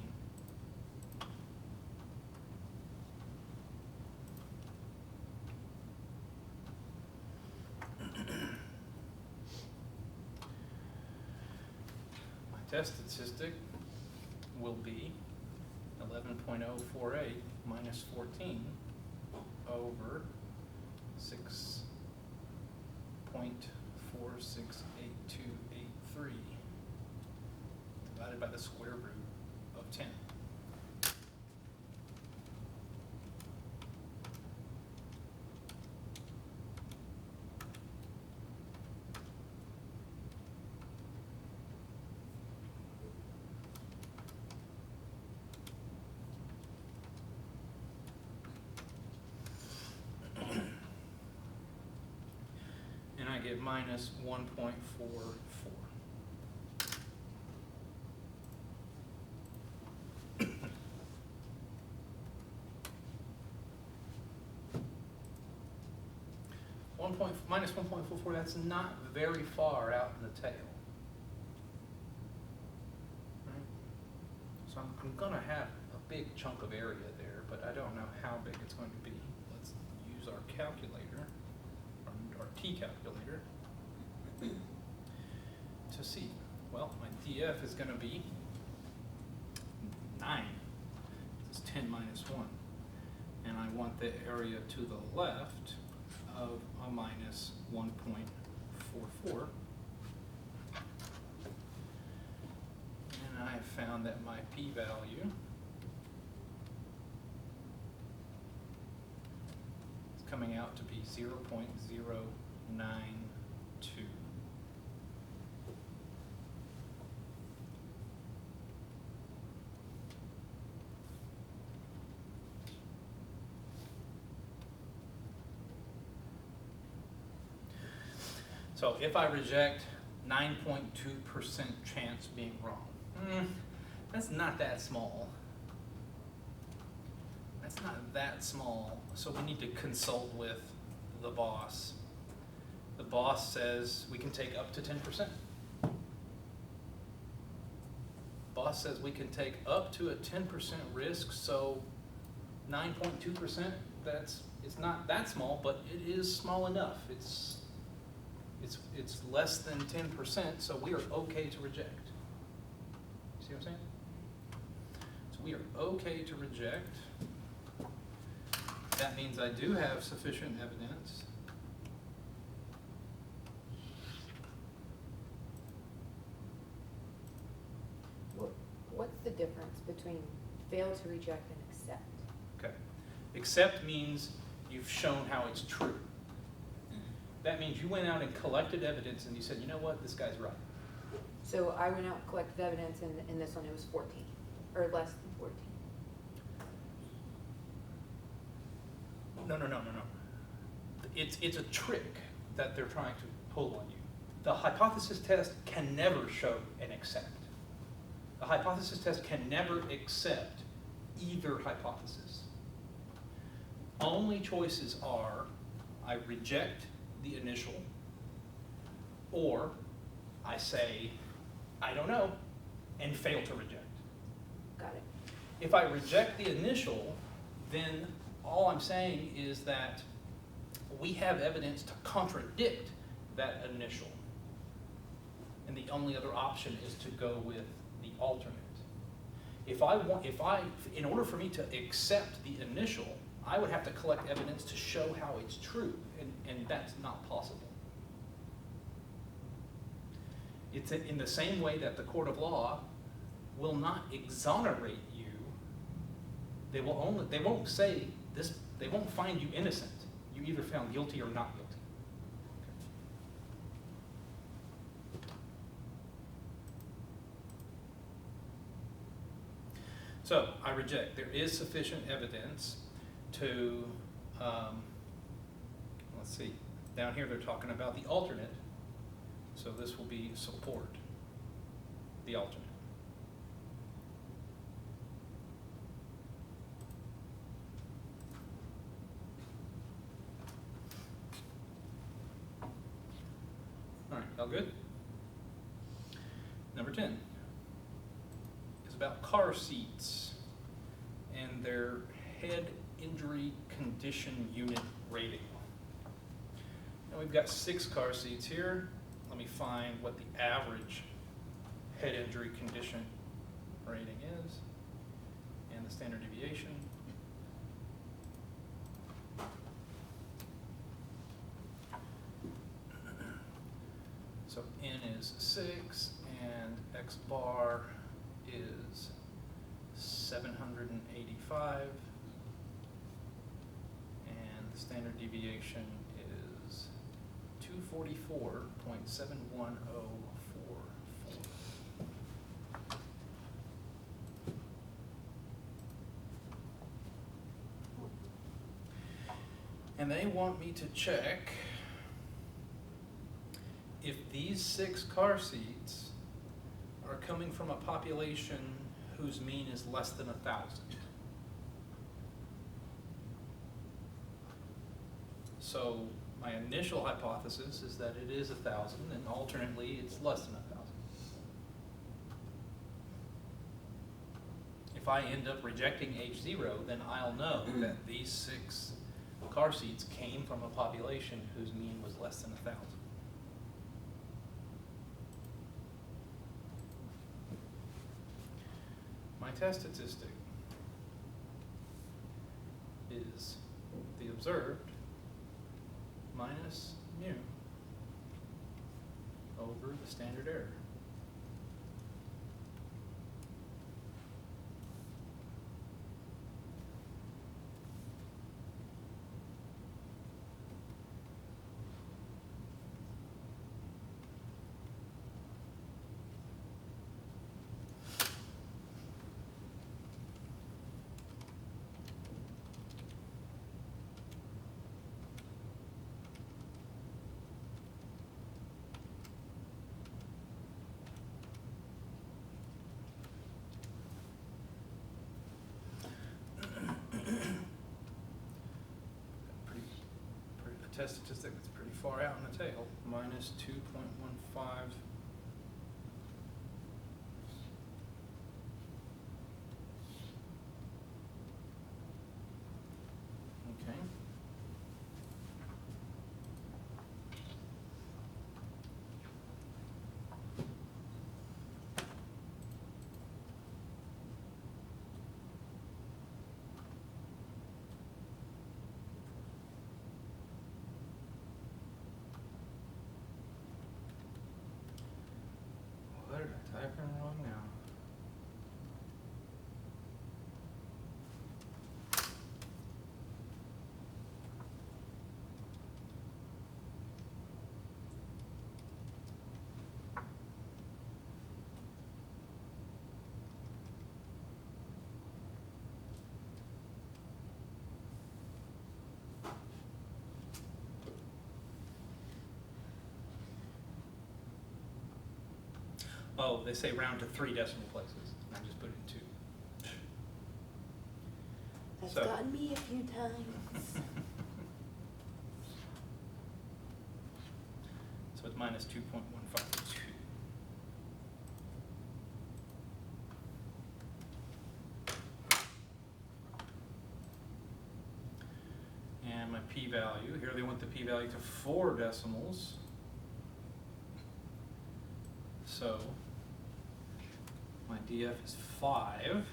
My test statistic will be 11.048 minus 14 over 6.468283 divided by the square root of 10. And I get minus 1.44. minus 1.44, that's not very far out in the tail. Right? So I'm gonna have a big chunk of area there, but I don't know how big it's going to be. Let's use our calculator, our T calculator, to see. Well, my DF is gonna be 9. It's 10 minus 1. And I want the area to the left of a minus 1.44. And I have found that my p-value is coming out to be 0.092. So if I reject 9.2% chance being wrong, that's not that small. That's not that small. So we need to consult with the boss. The boss says we can take up to 10%. Boss says we can take up to a 10% risk, so 9.2%, it's not that small, but it is small enough. It's less than 10%, so we are okay to reject. See what I'm saying? So we are okay to reject. That means I do have sufficient evidence. What's the difference between fail to reject and accept? Okay. Accept means you've shown how it's true. That means you went out and collected evidence and you said, you know what, this guy's right. So I went out and collected evidence, and in this one it was 14, or less than 14. No. It's a trick that they're trying to pull on you. The hypothesis test can never show an accept. The hypothesis test can never accept either hypothesis. Only choices are, I reject the initial, or I say, I don't know, and fail to reject. Got it. If I reject the initial, then all I'm saying is that we have evidence to contradict that initial. And the only other option is to go with the alternate. In order for me to accept the initial, I would have to collect evidence to show how it's true, and that's not possible. It's in the same way that the court of law will not exonerate you. They won't say this, they won't find you innocent. You either found guilty or not guilty. So I reject. There is sufficient evidence to, let's see, down here they're talking about the alternate. So this will be support the alternate. All right, all good? Number 10 is about car seats and their head injury condition unit rating. And we've got 6 car seats here. Let me find what the average head injury condition rating is and the standard deviation. So N is 6 and X bar is 785 and the standard deviation is 244.71044. And they want me to check if these 6 car seats are coming from a population whose mean is less than 1,000. So my initial hypothesis is that it is 1,000, and alternately, it's less than 1,000. If I end up rejecting H0, then I'll know that these 6 car seats came from a population whose mean was less than 1,000. My test statistic is the observed minus mu over the standard error. A test statistic that's pretty far out in the tail, minus 2.15. Okay. What did I type in wrong now? Oh, they say round to 3 decimal places. I just put it in 2. That's So- gotten me a few times. So it's minus 2.152. And my p-value, here they want the p-value to 4 decimals. So my DF is 5,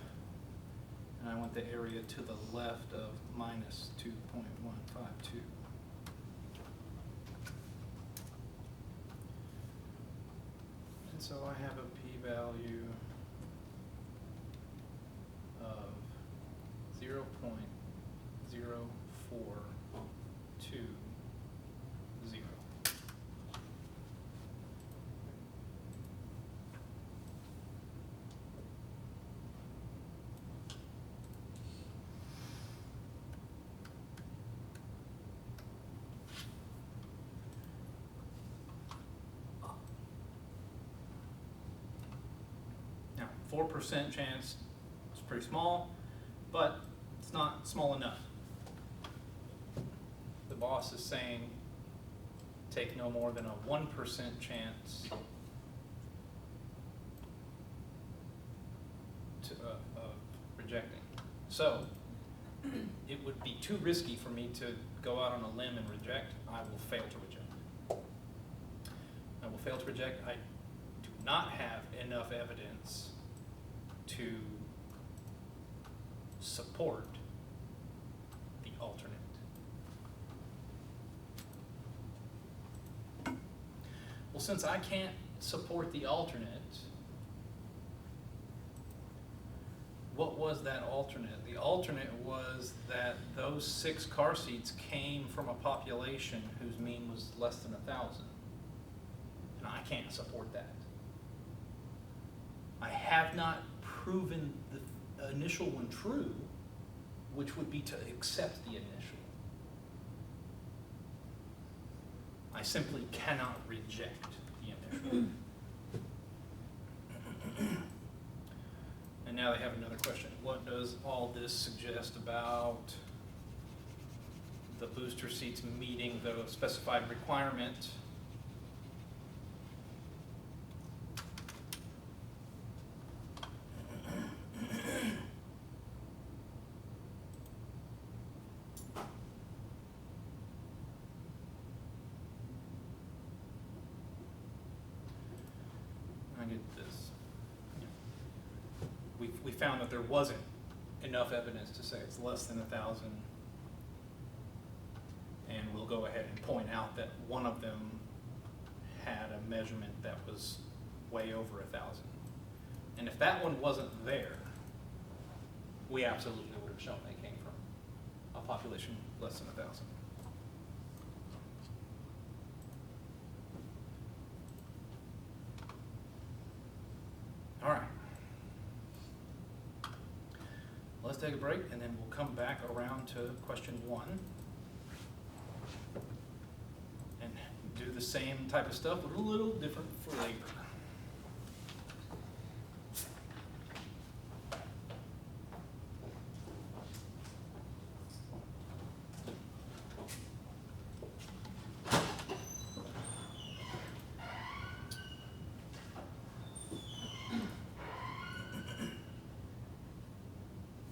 and I want the area to the left of minus 2.152. And so I have a p-value of 0.0420. Now, 4% chance is pretty small, but it's not small enough. The boss is saying take no more than a 1% chance of rejecting. So, it would be too risky for me to go out on a limb and reject. I will fail to reject. I will fail to reject. I do not have enough evidence to support the alternate. Well, since I can't support the alternate, what was that alternate? The alternate was that those 6 car seats came from a population whose mean was less than 1,000. And I can't support that. I have not proven the initial one true, which would be to accept the initial. I simply cannot reject the initial. And now they have another question. What does all this suggest about the booster seats meeting the specified requirement. I get this. We found that there wasn't enough evidence to say it's less than 1,000. And we'll go ahead and point out that one of them had a measurement that was way over 1,000. And if that one wasn't there, we absolutely would have shown they came from a population less than 1,000. All right. Let's take a break and then we'll come back around to question 1. And do the same type of stuff, but a little different for labor.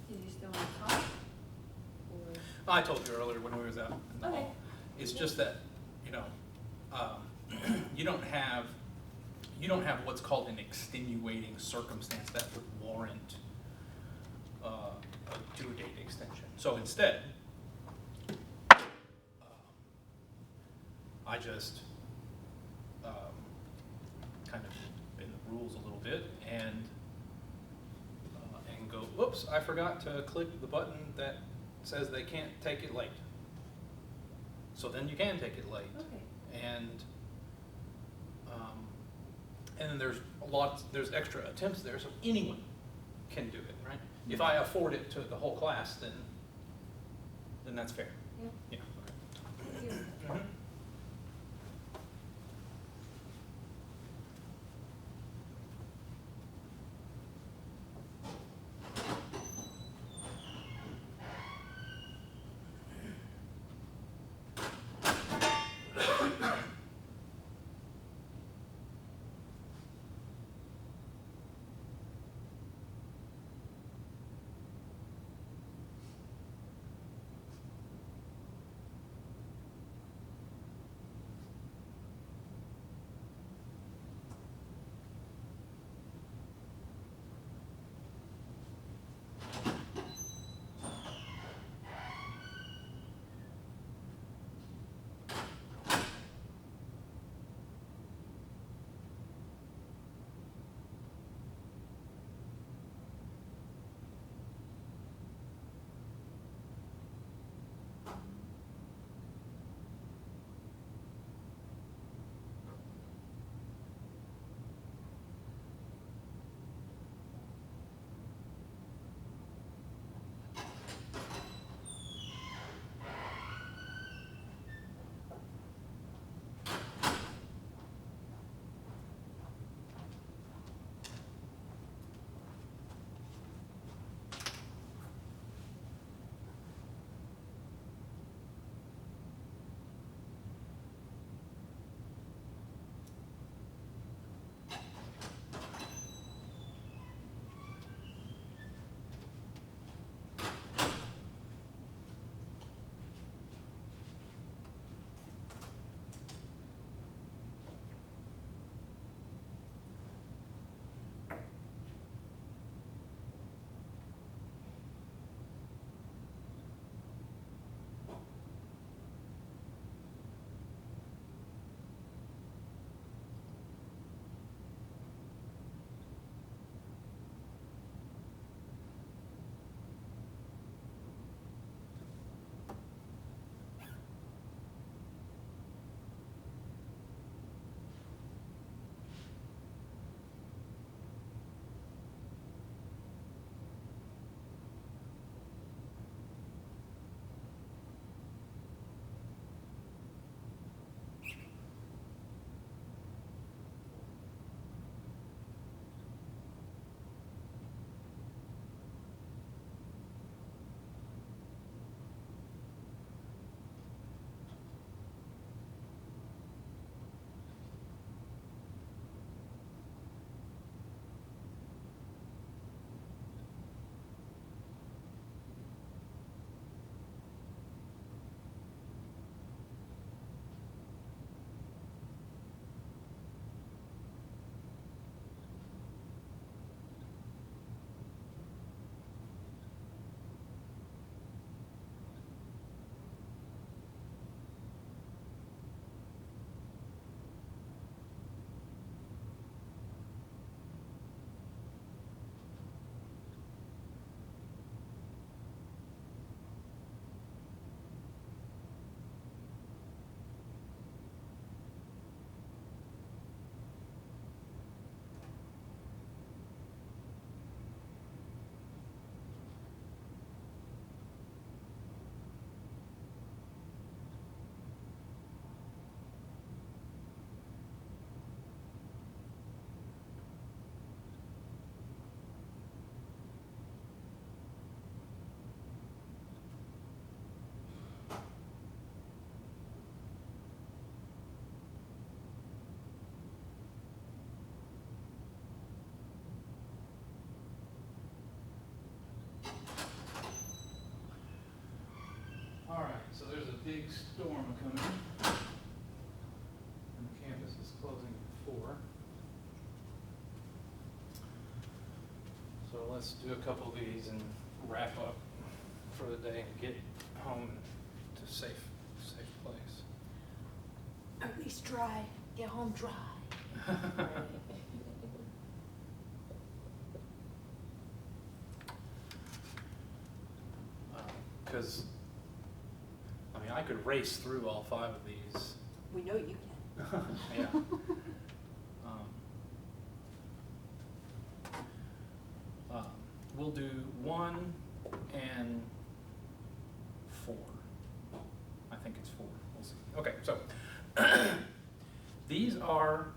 Did you still want to talk? Or? I told you earlier when we was out in the Okay. hall. It's just that, you know, you don't have what's called an extenuating circumstance that would warrant a due date extension. So instead, I just kind of bend the rules a little bit and go, whoops, I forgot to click the button that says they can't take it late. So then you can take it late. Okay. And then there's extra attempts there, so anyone can do it, right? If I afford it to the whole class, then that's fair. Yeah. Yeah. Thank you. Mhm. big storm coming. And the campus is closing at 4. So let's do a couple of these and wrap up for the day and get home to a safe place. At least dry. Get home dry. Because, I mean, I could race through all 5 of these. We know you can. Yeah. We'll do 1 and 4. I think it's 4. We'll see. Okay, so these are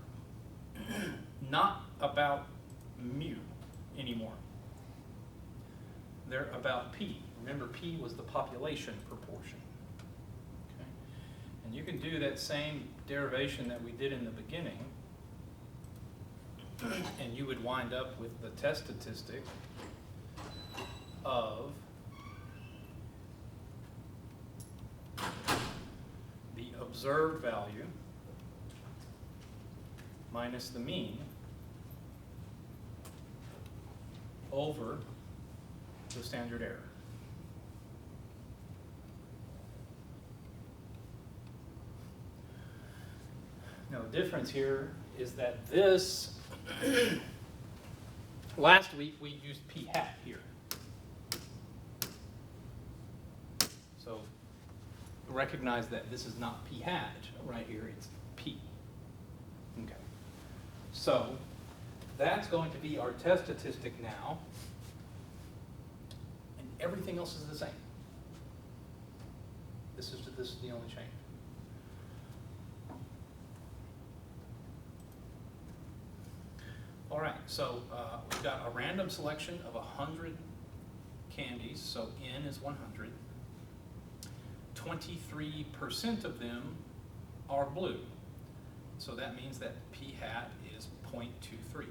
not about mu anymore. They're about p. Remember, p was the population proportion. Okay? And you can do that same derivation that we did in the beginning, and you would wind up with the test statistic of the observed value minus the mean over the standard error. Now, the difference here is that this, last week we used p hat here. So recognize that this is not p hat right here, it's p. Okay. So that's going to be our test statistic now, and everything else is the same. This is the only change. All right, so we've got a random selection of 100 candies, so n is 100. 23% of them are blue, so that means that p hat is 0.23.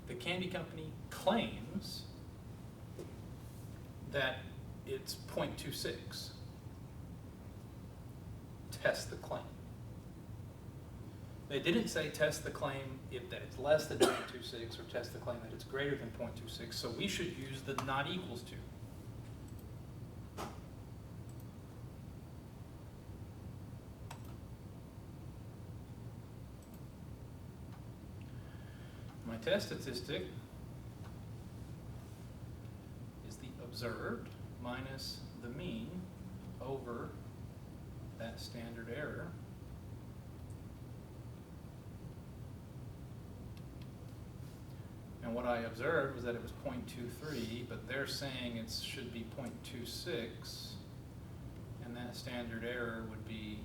The candy company claims that it's 0.26. Test the claim. They didn't say test the claim that it's less than 0.26 or test the claim that it's greater than 0.26, so we should use the not equals to. My test statistic is the observed minus the mean over that standard error. And what I observed was that it was 0.23, but they're saying it should be 0.26, and that standard error would be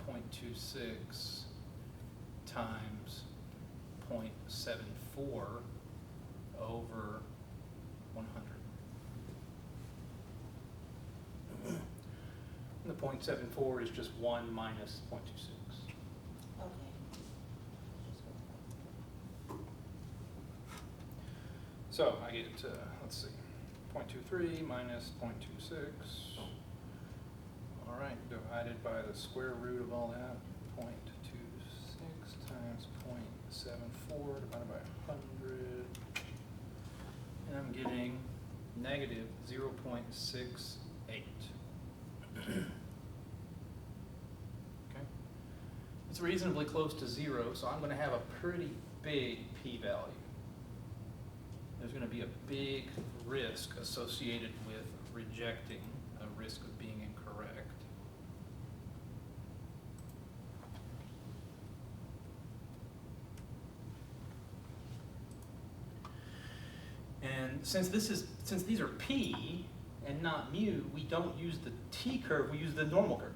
0.26 times 0.74 over 100. And the 0.74 is just 1 minus 0.26. Okay. So I get, let's see, 0.23 minus 0.26. All right, divided by the square root of all that, 0.26 times 0.74 divided by 100. And I'm getting negative 0.68. Okay. It's reasonably close to 0, so I'm going to have a pretty big p-value. There's going to be a big risk associated with rejecting, a risk of being incorrect. And since these are p and not mu, we don't use the t-curve, we use the normal curve.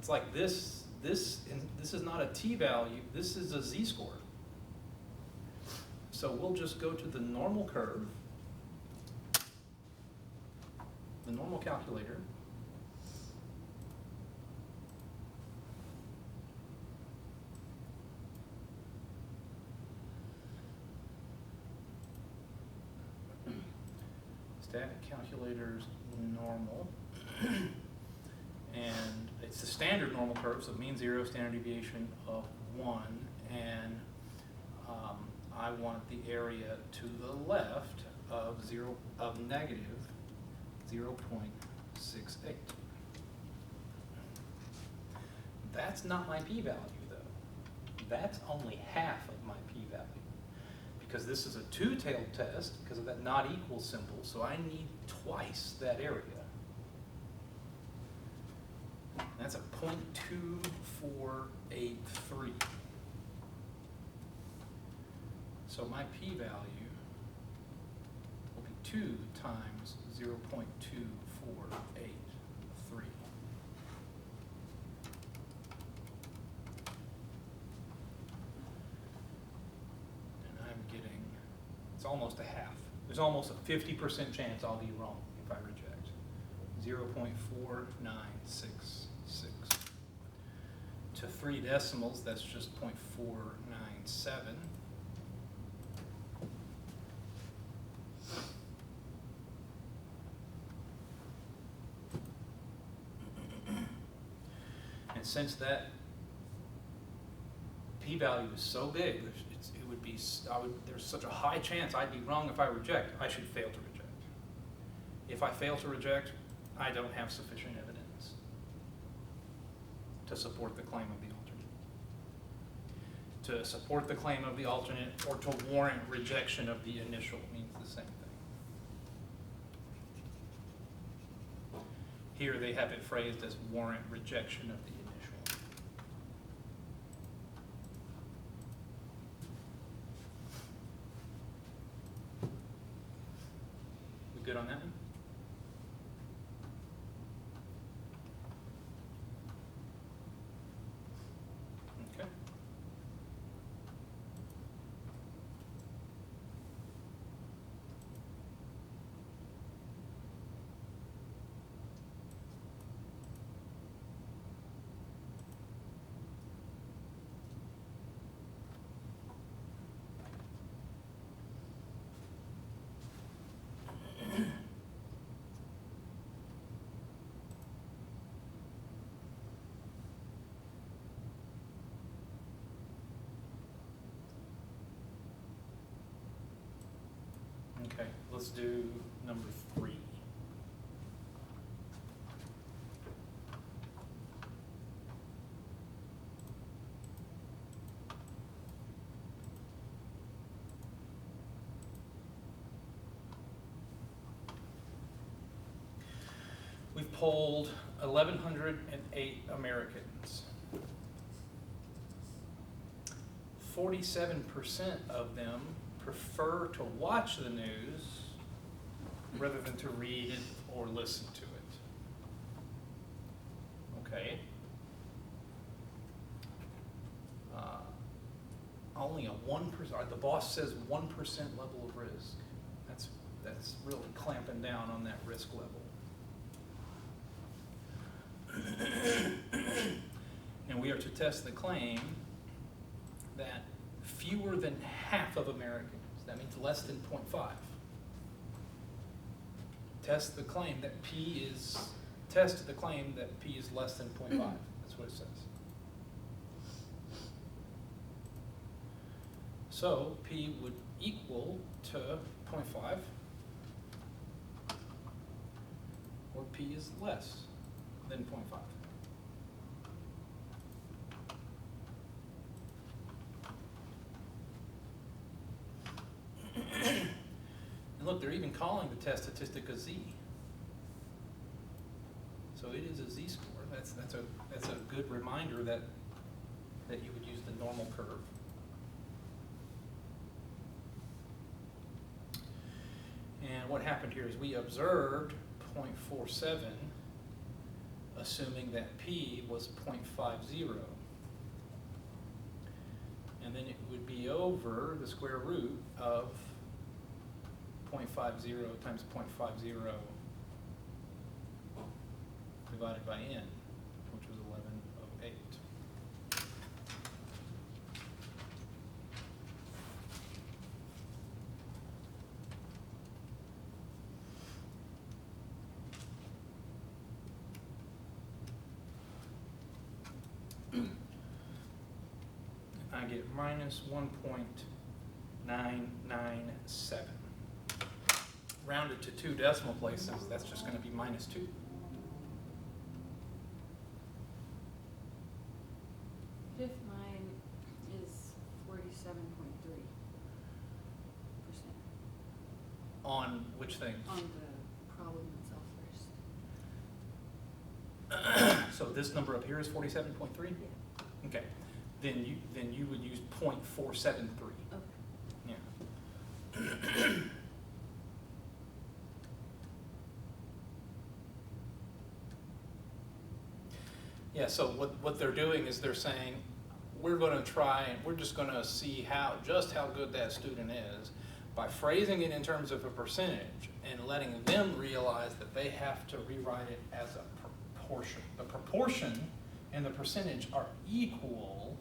It's like this is not a t-value, this is a z-score. So we'll just go to the normal curve, the normal calculator, static calculators normal. And it's the standard normal curve, so mean 0, standard deviation of 1, and I want the area to the left of negative 0.68. That's not my p-value though. That's only half of my p-value. Because this is a two-tailed test, because of that not equal symbol, so I need twice that area. That's a 0.2483. So my p-value will be 2 times 0.2483. And I'm getting, it's almost a half. There's almost a 50% chance I'll be wrong if I reject. 0.4966. To 3 decimals, that's just 0.497. And since that p-value is so big, there's such a high chance I'd be wrong if I reject, I should fail to reject. If I fail to reject, I don't have sufficient evidence to support the claim of the alternate. To support the claim of the alternate or to warrant rejection of the initial means the same thing. Here they have it phrased as warrant rejection of the initial. We good on that one? Okay. Okay, let's do number 3. We've polled 1,108 Americans. 47% of them prefer to watch the news rather than to read it or listen to it. Okay. Only a 1%, the boss says 1% level of risk. That's really clamping down on that risk level. And we are to test the claim that fewer than half of Americans, that means less than 0.5, test the claim that P is less than 0.5. That's what it says. So P would equal to 0.5, or P is less than 0.5. And look, they're even calling the test statistic a Z. So it is a Z-score. That's a good reminder that you would use the normal curve. And what happened here is we observed 0.47, assuming that P was 0.50. And then it would be over the square root of 0.50 times 0.50 divided by n, which was 1108. I get minus 1.997. Rounded to 2 decimal places, that's just going to be minus 2. If mine is 47.3% On which thing? on the problem itself first. So this number up here is 47.3? Yeah. Okay. Then you would use 0.473. Okay. Yeah. Yeah, so what they're doing is they're saying, we're going to try and we're just going to see just how good that student is by phrasing it in terms of a percentage and letting them realize that they have to rewrite it as a proportion. The proportion and the percentage are equal,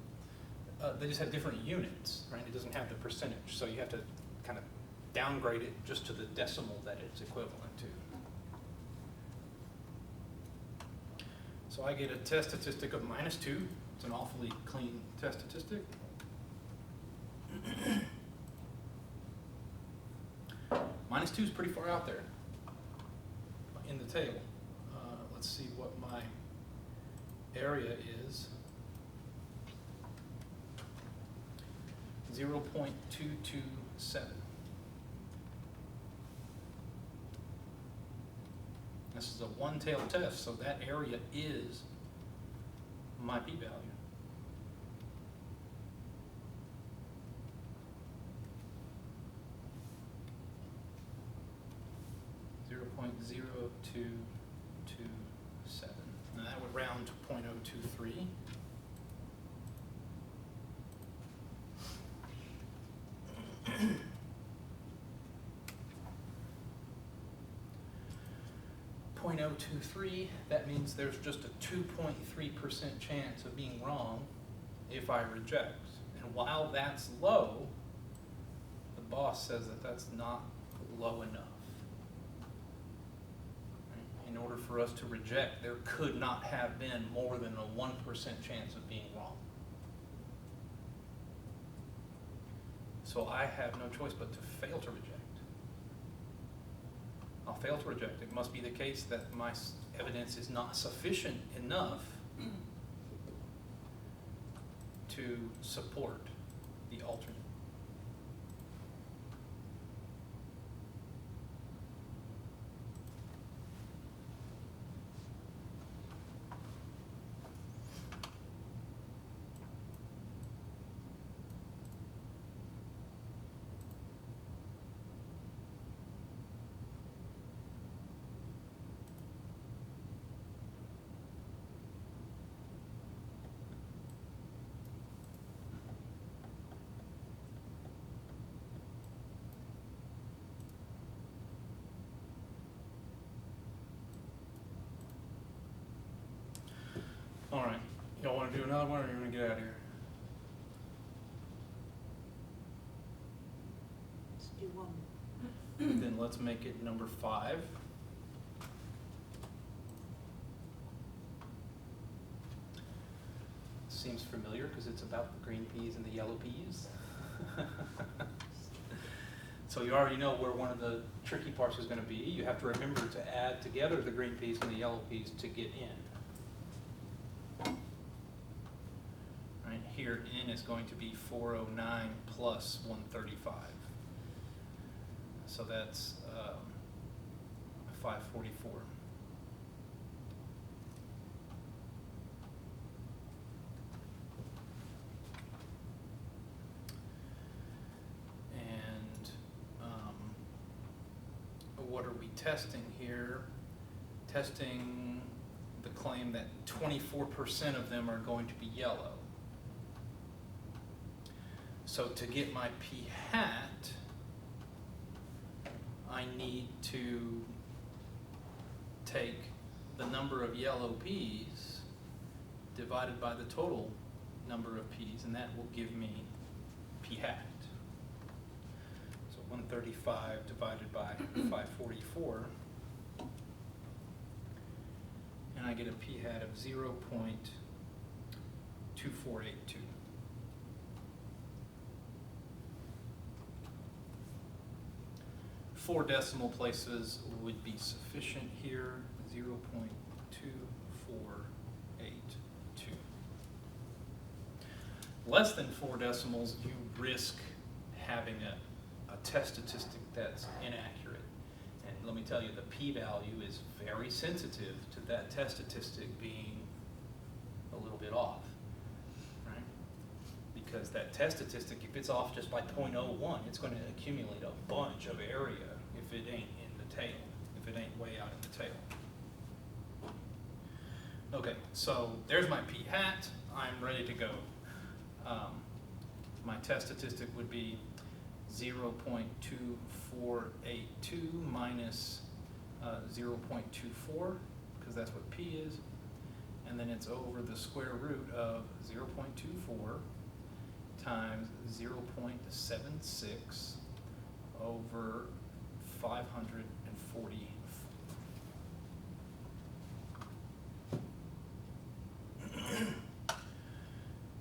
they just have different units, right? It doesn't have the percentage, so you have to kind of downgrade it just to the decimal that it's equivalent to. So I get a test statistic of minus 2. It's an awfully clean test statistic. Minus 2 is pretty far out there in the table. Let's see what my area is. 0.227. This is a one-tailed test, so that area is my p-value. .0227. And that would round to 0.023. .023, that means there's just a 2.3% chance of being wrong if I reject. And while that's low, the boss says that that's not low enough. In order for us to reject, there could not have been more than a 1% chance of being wrong. So I have no choice but to fail to reject. I'll fail to reject. It must be the case that my evidence is not sufficient enough to support the alternate. All right, y'all want to do another one, or you want to get out of here? Let's do one. Then let's make it number 5. Seems familiar because it's about the green peas and the yellow peas. So you already know where one of the tricky parts is going to be. You have to remember to add together the green peas and the yellow peas to get in. Right here, in is going to be 409 plus 135. So that's 544. And what are we testing here? Testing the claim that 24% of them are going to be yellow. So to get my p hat, I need to take the number of yellow peas divided by the total number of peas, and that will give me p hat. So 135 divided by 544, and I get a p hat of 0.2482. 4 decimal places would be sufficient here, 0.2482. Less than 4 decimals, you risk having a test statistic that's inaccurate. And let me tell you, the p-value is very sensitive to that test statistic being a little bit off, right? Because that test statistic, if it's off just by 0.01, it's going to accumulate a bunch of area if it ain't in the tail, if it ain't way out in the tail. Okay, so there's my p-hat. I'm ready to go. My test statistic would be 0.2482 minus 0.24, because that's what p is. And then it's over the square root of 0.24 times 0.76 over 540.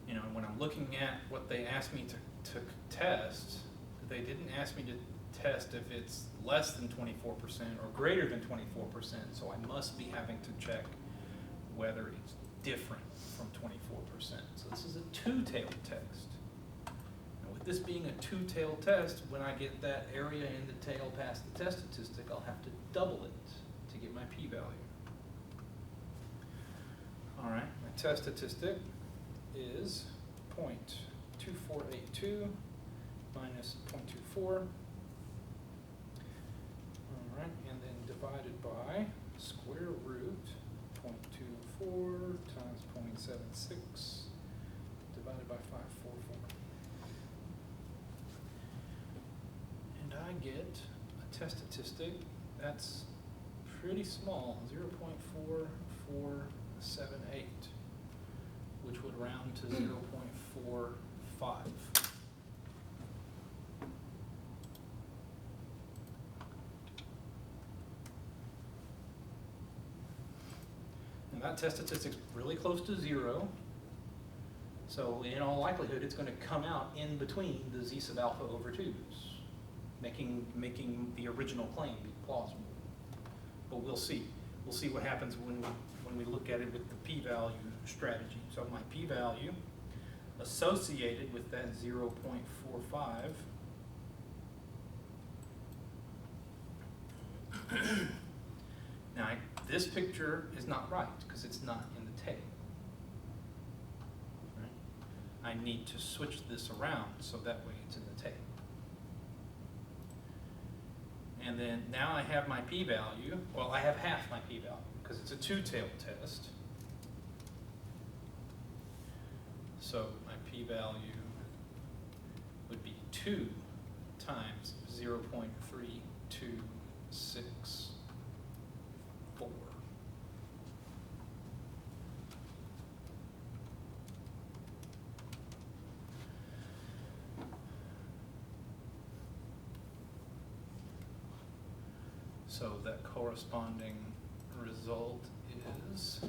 You know, when I'm looking at what they asked me to test, they didn't ask me to test if it's less than 24% or greater than 24%, so I must be having to check whether it's different from 24%. So this is a two-tailed test. And with this being a two-tailed test, when I get that area in the tail past the test statistic, I'll have to double it to get my p-value. All right, my test statistic is 0.2482 minus 0.24. All right, and then divided by square root 0.24 times 0.76 divided by 544. And I get a test statistic that's pretty small, 0.4478, which would round to 0.45. And that test statistic's really close to 0. So in all likelihood, it's going to come out in between the z sub alpha over 2's, making the original claim be plausible. But we'll see. We'll see what happens when we look at it with the p-value strategy. So my p-value associated with that 0.45 now this picture is not right because it's not in the tail. Right? I need to switch this around so that way it's in the tail. And then now I have my p-value. Well, I have half my p-value because it's a two-tailed test. So my p-value would be 2 times 0.3264. So that corresponding result is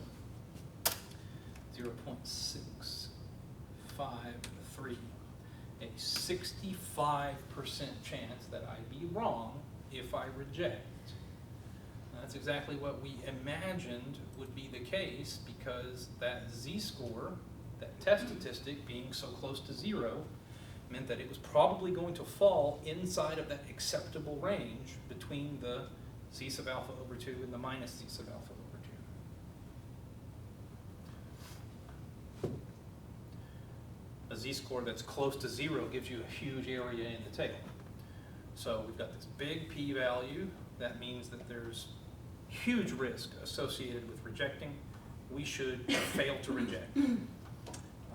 0.653, a 65% chance that I'd be wrong if I reject. And that's exactly what we imagined would be the case because that z-score, that test statistic being so close to 0, meant that it was probably going to fall inside of that acceptable range between the z sub alpha over 2 and the minus z sub alpha over 2. A z-score that's close to 0 gives you a huge area in the tail. So we've got this big p-value. That means that there's huge risk associated with rejecting. We should fail to reject.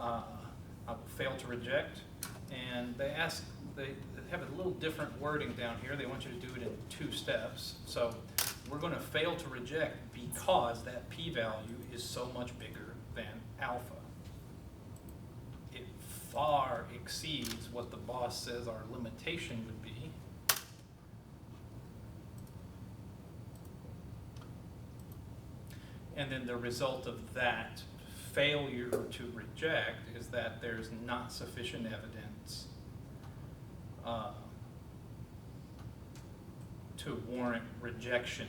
I will fail to reject. And they have a little different wording down here. They want you to do it in 2 steps. So we're going to fail to reject because that p-value is so much bigger than alpha. It far exceeds what the boss says our limitation would be. And then the result of that failure to reject is that there's not sufficient evidence to warrant rejection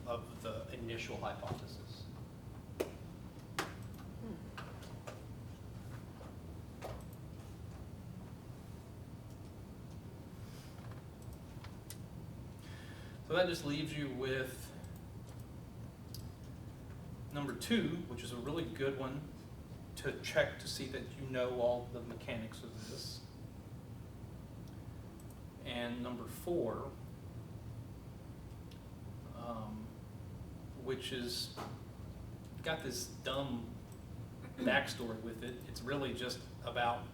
of the initial hypothesis. So that just leaves you with number 2, which is a really good one to check to see that you know all the mechanics of this. And number 4, which is got this dumb backstory with it. It's really just about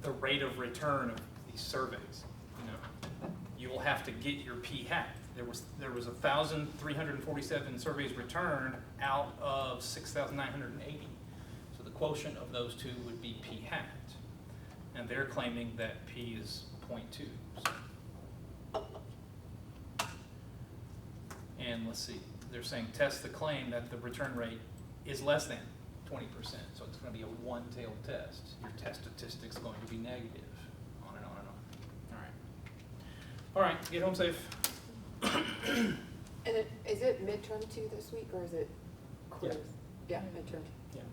the rate of return of these surveys. You know, you will have to get your p hat. There was 1,347 surveys returned out of 6,980. So the quotient of those two would be p hat, and they're claiming that p is 0.2. And let's see, they're saying test the claim that the return rate is less than 20%. So it's going to be a one-tailed test. Your test statistic's going to be negative, on and on and on. All right. All right, get home safe. And is it midterm 2 this week, or is it quiz? Yeah, midterm. Yeah.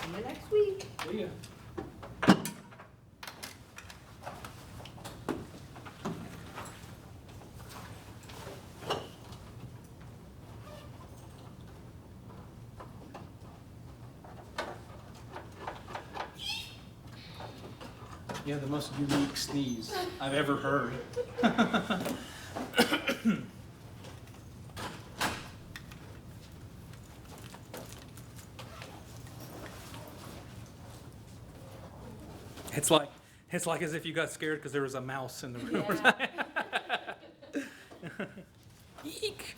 See you next week. See ya. Yeah, the most unique sneeze I've ever heard. It's like as if you got scared because there was a mouse in the room. Yeah. Eek.